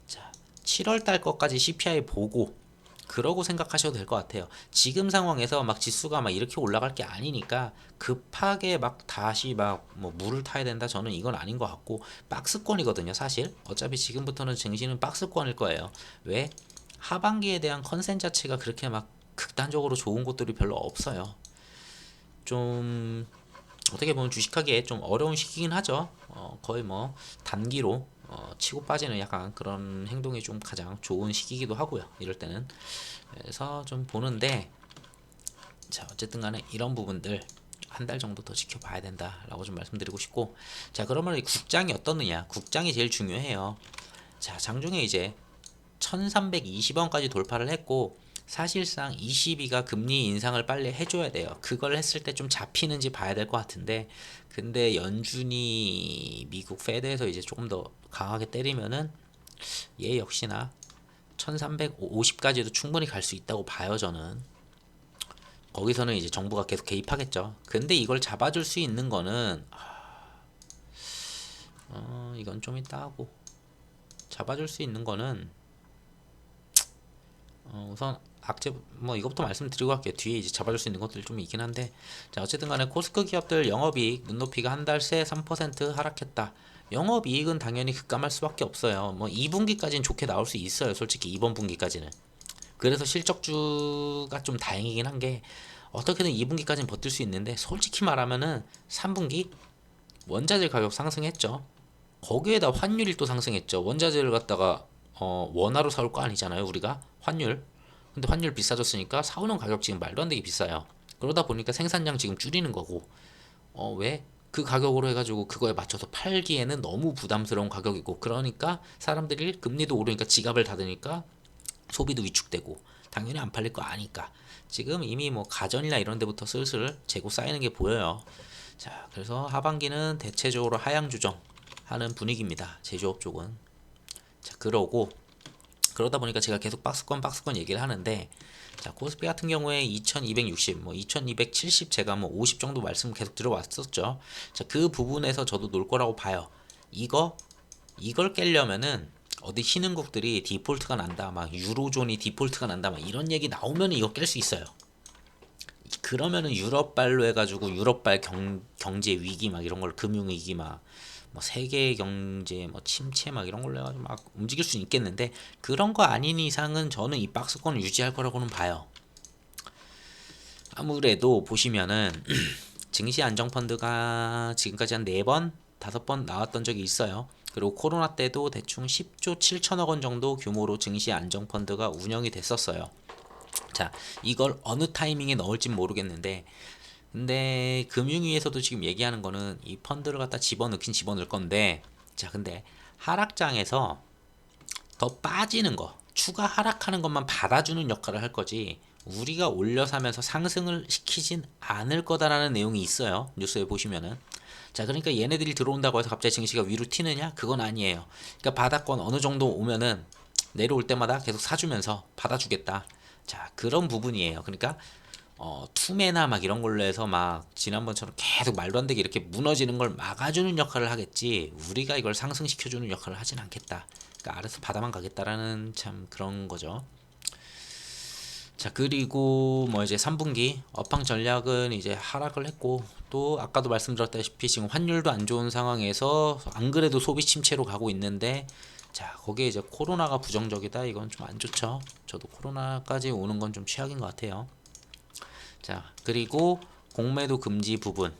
자, 7월 달 것까지 CPI 보고 그러고 생각하셔도 될 것 같아요. 지금 상황에서 막 지수가 막 이렇게 올라갈 게 아니니까 급하게 막 다시 막 뭐 물을 타야 된다, 저는 이건 아닌 것 같고, 박스권이거든요 사실. 어차피 지금부터는 증시는 박스권일 거예요. 왜? 하반기에 대한 컨센 자체가 그렇게 막 극단적으로 좋은 곳들이 별로 없어요. 좀 어떻게 보면 주식하기에 좀 어려운 시기긴 하죠. 거의 뭐 단기로 치고 빠지는 약간 그런 행동이 좀 가장 좋은 시기이기도 하고요. 이럴 때는. 그래서 좀 보는데, 자, 어쨌든 간에 이런 부분들 한 달 정도 더 지켜봐야 된다라고 좀 말씀드리고 싶고, 자, 그러면 이 국장이 어떻느냐? 국장이 제일 중요해요. 자, 장중에 이제 1320원까지 돌파를 했고, 사실상 22가 금리 인상을 빨리 해줘야 돼요. 그걸 했을 때 좀 잡히는지 봐야 될 것 같은데, 근데 연준이 미국 페드에서 이제 조금 더 강하게 때리면은 얘 역시나 1350까지도 충분히 갈 수 있다고 봐요, 저는. 거기서는 이제 정부가 계속 개입하겠죠. 근데 이걸 잡아줄 수 있는 거는 이건 좀 이따 하고, 잡아줄 수 있는 거는 우선 악재 뭐 이것부터 말씀드리고 갈게요. 뒤에 이제 잡아줄 수 있는 것들이 좀 있긴 한데, 자 어쨌든 간에 코스크 기업들 영업이익 눈높이가 한 달 새 3% 하락했다. 영업이익은 당연히 급감할 수밖에 없어요. 뭐 2분기까지는 좋게 나올 수 있어요. 솔직히 이번 분기까지는. 그래서 실적주가 좀 다행이긴 한 게, 어떻게든 2분기까지는 버틸 수 있는데, 솔직히 말하면은 3분기 원자재 가격 상승했죠. 거기에다 환율이 또 상승했죠. 원자재를 갖다가 원화로 사올 거 아니잖아요, 우리가. 환율. 근데 환율 비싸졌으니까 사오는 가격 지금 말도 안 되게 비싸요. 그러다 보니까 생산량 지금 줄이는 거고, 왜? 그 가격으로 해가지고 그거에 맞춰서 팔기에는 너무 부담스러운 가격이고, 그러니까 사람들이 금리도 오르니까 지갑을 닫으니까 소비도 위축되고, 당연히 안 팔릴 거 아니까 지금 이미 뭐 가전이나 이런 데부터 슬슬 재고 쌓이는 게 보여요. 자, 그래서 하반기는 대체적으로 하향 조정하는 분위기입니다. 제조업 쪽은. 자, 그러다 보니까 제가 계속 박스권 얘기를 하는데, 자 코스피 같은 경우에 2260, 뭐 2270, 제가 뭐 50 정도 말씀 계속 들어왔었죠. 자, 그 부분에서 저도 놀 거라고 봐요. 이걸 깨려면은 어디 신흥국들이 디폴트가 난다, 막 유로존이 디폴트가 난다, 막 이런 얘기 나오면 이거 깰 수 있어요. 그러면은 유럽발로 해가지고 유럽발 경제 위기 막 이런 걸, 금융 위기 막 뭐 세계 경제 뭐 침체 막 이런 걸로 해가지고 막 움직일 수는 있겠는데, 그런 거 아닌 이상은 저는 이 박스권을 유지할 거라고는 봐요. 아무래도 보시면은 증시 안정 펀드가 지금까지 한 4번, 5번 나왔던 적이 있어요. 그리고 코로나 때도 대충 10조 7천억 원 정도 규모로 증시 안정 펀드가 운영이 됐었어요. 자, 이걸 어느 타이밍에 넣을진 모르겠는데, 근데 금융위에서도 지금 얘기하는 거는 이 펀드를 갖다 집어넣긴 집어넣을 건데, 자 근데 하락장에서 더 빠지는 거, 추가 하락하는 것만 받아주는 역할을 할 거지, 우리가 올려 사면서 상승을 시키진 않을 거다라는 내용이 있어요. 뉴스에 보시면은. 자, 그러니까 얘네들이 들어온다고 해서 갑자기 증시가 위로 튀느냐? 그건 아니에요. 그러니까 바닥권 어느 정도 오면은 내려올 때마다 계속 사주면서 받아주겠다. 자, 그런 부분이에요. 그러니까 투매나 막 이런 걸로 해서 막 지난번처럼 계속 말도 안 되게 이렇게 무너지는 걸 막아주는 역할을 하겠지, 우리가 이걸 상승시켜주는 역할을 하진 않겠다. 그러니까 알아서 받아만 가겠다라는 참 그런 거죠. 자, 그리고 뭐 이제 3분기 업황 전략은 이제 하락을 했고, 또 아까도 말씀드렸다시피 지금 환율도 안 좋은 상황에서 안 그래도 소비 침체로 가고 있는데, 자 거기에 이제 코로나가 부정적이다, 이건 좀 안 좋죠. 저도 코로나까지 오는 건 좀 최악인 것 같아요. 자, 그리고 공매도 금지 부분.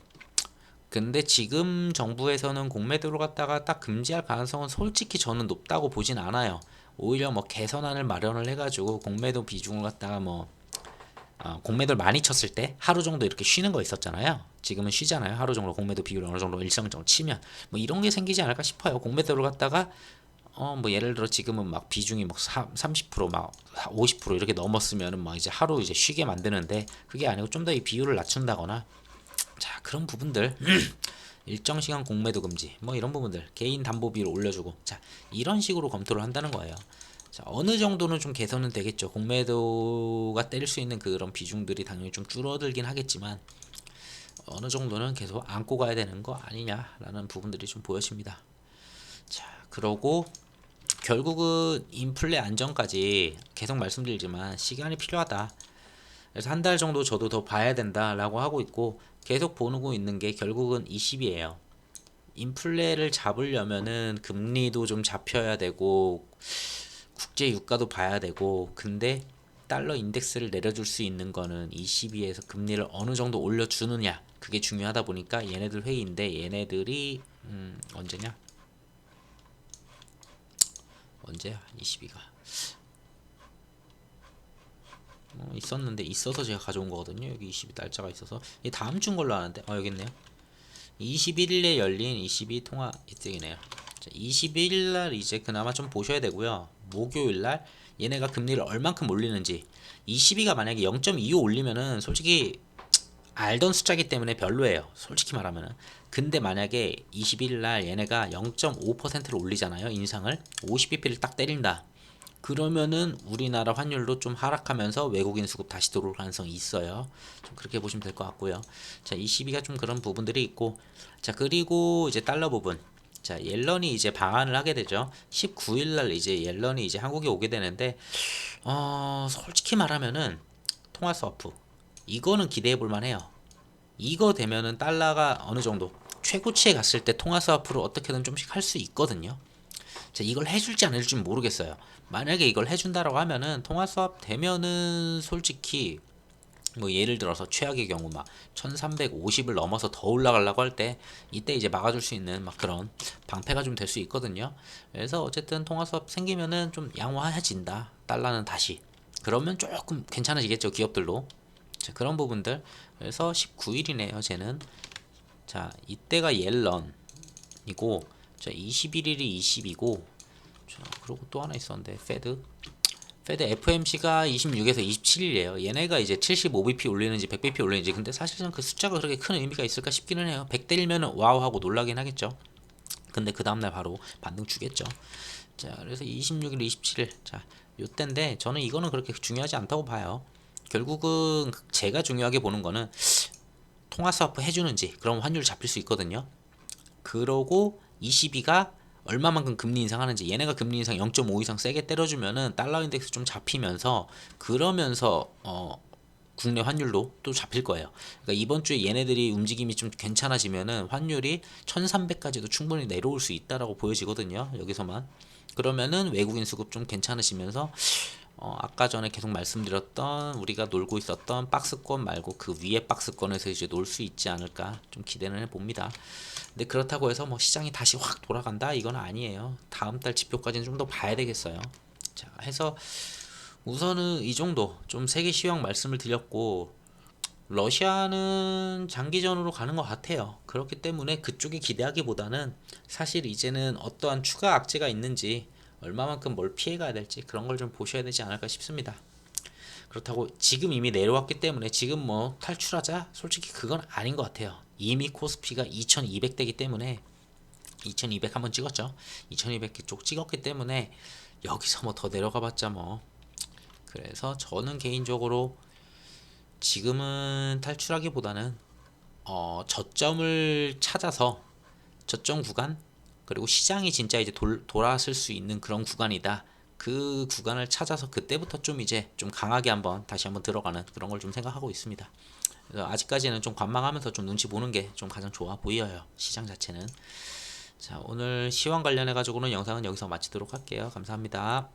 근데 지금 정부에서는 공매도를 갖다가 딱 금지할 가능성은 솔직히 저는 높다고 보진 않아요. 오히려 뭐 개선안을 마련을 해가지고 공매도 비중을 갖다가 뭐 공매도를 많이 쳤을 때 하루 정도 이렇게 쉬는 거 있었잖아요. 지금은 쉬잖아요. 하루 정도 공매도 비율이 어느 정도 일정정 치면 뭐 이런 게 생기지 않을까 싶어요. 공매도를 갖다가 뭐 예를 들어 지금은 막 비중이 막 30%막 50% 이렇게 넘었으면은 막 이제 하루 이제 쉬게 만드는데, 그게 아니고 좀 더 이 비율을 낮춘다거나, 자 그런 부분들 일정 시간 공매도 금지 뭐 이런 부분들, 개인 담보비를 올려주고, 자 이런 식으로 검토를 한다는 거예요. 자 어느 정도는 좀 개선은 되겠죠. 공매도가 때릴 수 있는 그런 비중들이 당연히 좀 줄어들긴 하겠지만, 어느 정도는 계속 안고 가야 되는 거 아니냐라는 부분들이 좀 보여집니다. 자 그러고 결국은 인플레 안정까지 계속 말씀드리지만 시간이 필요하다. 그래서 한 달 정도 저도 더 봐야 된다라고 하고 있고, 계속 보고 있는 게 결국은 20이에요. 인플레를 잡으려면은 금리도 좀 잡혀야 되고 국제 유가도 봐야 되고, 근데 달러 인덱스를 내려줄 수 있는 거는 22에서 금리를 어느 정도 올려주느냐, 그게 중요하다 보니까 얘네들 회의인데, 얘네들이 언제냐? 언제야? 22가 있었는데, 있어서 제가 가져온 거거든요. 여기 22 날짜가 있어서 이 다음 주인 걸로 아는데, 여기 있네요. 21일에 열린 22 통화 이득이네요. 21일 날 이제 그나마 좀 보셔야 되고요. 목요일 날 얘네가 금리를 얼만큼 올리는지. 22가 만약에 0.25 올리면은 솔직히 알던 숫자기 때문에 별로예요. 솔직히 말하면은. 근데 만약에 21일 날 얘네가 0.5%를 올리잖아요. 인상을 50bp를 딱 때린다. 그러면은 우리나라 환율도 좀 하락하면서 외국인 수급 다시 들어올 가능성이 있어요. 좀 그렇게 보시면 될 것 같고요. 자, 22가 좀 그런 부분들이 있고, 자, 그리고 이제 달러 부분. 자, 옐런이 이제 방한을 하게 되죠. 19일 날 이제 옐런이 이제 한국에 오게 되는데, 솔직히 말하면은 통화 스와프 이거는 기대해 볼 만해요. 이거 되면은 달러가 어느 정도 최고치에 갔을 때 통화 스와프로 어떻게든 좀씩 할 수 있거든요. 자, 이걸 해줄지 안 해줄지 모르겠어요. 만약에 이걸 해준다라고 하면은 통화 수합 되면은 솔직히 뭐 예를 들어서 최악의 경우 막 1350을 넘어서 더 올라가려고 할 때 이때 이제 막아줄 수 있는 막 그런 방패가 좀 될 수 있거든요. 그래서 어쨌든 통화 수합 생기면은 좀 양호해진다. 달러는 다시. 그러면 조금 괜찮아지겠죠, 기업들도. 자, 그런 부분들. 그래서 19일이네요, 쟤는. 자, 이때가 옐런이고, 자, 21일이 20이고, 자, 그리고 또 하나 있었는데, 페드 FMC가 26에서 27일이에요. 얘네가 이제 75bp 올리는지 100bp 올리는지, 근데 사실상 그 숫자가 그렇게 큰 의미가 있을까 싶기는 해요. 100대 1면은 와우 하고 놀라긴 하겠죠. 근데 그 다음날 바로 반등 주겠죠. 자, 그래서 26일, 27일. 자, 요때인데, 저는 이거는 그렇게 중요하지 않다고 봐요. 결국은 제가 중요하게 보는 거는 통화 스와프 해주는지, 그럼 환율 잡힐 수 있거든요. 그러고 22가 얼마만큼 금리 인상하는지, 얘네가 금리 인상 0.5 이상 세게 때려주면은 달러 인덱스 좀 잡히면서, 그러면서 국내 환율도 또 잡힐 거예요. 그러니까 이번 주에 얘네들이 움직임이 좀 괜찮아지면은 환율이 1300까지도 충분히 내려올 수 있다라고 보여지거든요, 여기서만. 그러면은 외국인 수급 좀 괜찮으시면서 아까 전에 계속 말씀드렸던 우리가 놀고 있었던 박스권 말고 그 위에 박스권에서 이제 놀 수 있지 않을까 좀 기대는 해봅니다. 근데 그렇다고 해서 뭐 시장이 다시 확 돌아간다 이건 아니에요. 다음 달 지표까지는 좀 더 봐야 되겠어요. 자, 해서 우선은 이 정도 좀 세계 시황 말씀을 드렸고, 러시아는 장기전으로 가는 것 같아요. 그렇기 때문에 그쪽에 기대하기보다는 사실 이제는 어떠한 추가 악재가 있는지, 얼마만큼 뭘 피해가야 될지 그런 걸 좀 보셔야 되지 않을까 싶습니다. 그렇다고 지금 이미 내려왔기 때문에 지금 뭐 탈출하자? 솔직히 그건 아닌 것 같아요. 이미 코스피가 2200대기 때문에 2200 한번 찍었죠. 2200 쪽 찍었기 때문에 여기서 뭐 더 내려가 봤자 뭐. 그래서 저는 개인적으로 지금은 탈출하기보다는 저점을 찾아서 저점 구간, 그리고 시장이 진짜 이제 돌아설 수 있는 그런 구간이다. 그 구간을 찾아서 그때부터 좀 이제 좀 강하게 한번 다시 한번 들어가는 그런 걸 좀 생각하고 있습니다. 그래서 아직까지는 좀 관망하면서 좀 눈치 보는 게 좀 가장 좋아 보여요. 시장 자체는. 자, 오늘 시황 관련해 가지고는 영상은 여기서 마치도록 할게요. 감사합니다.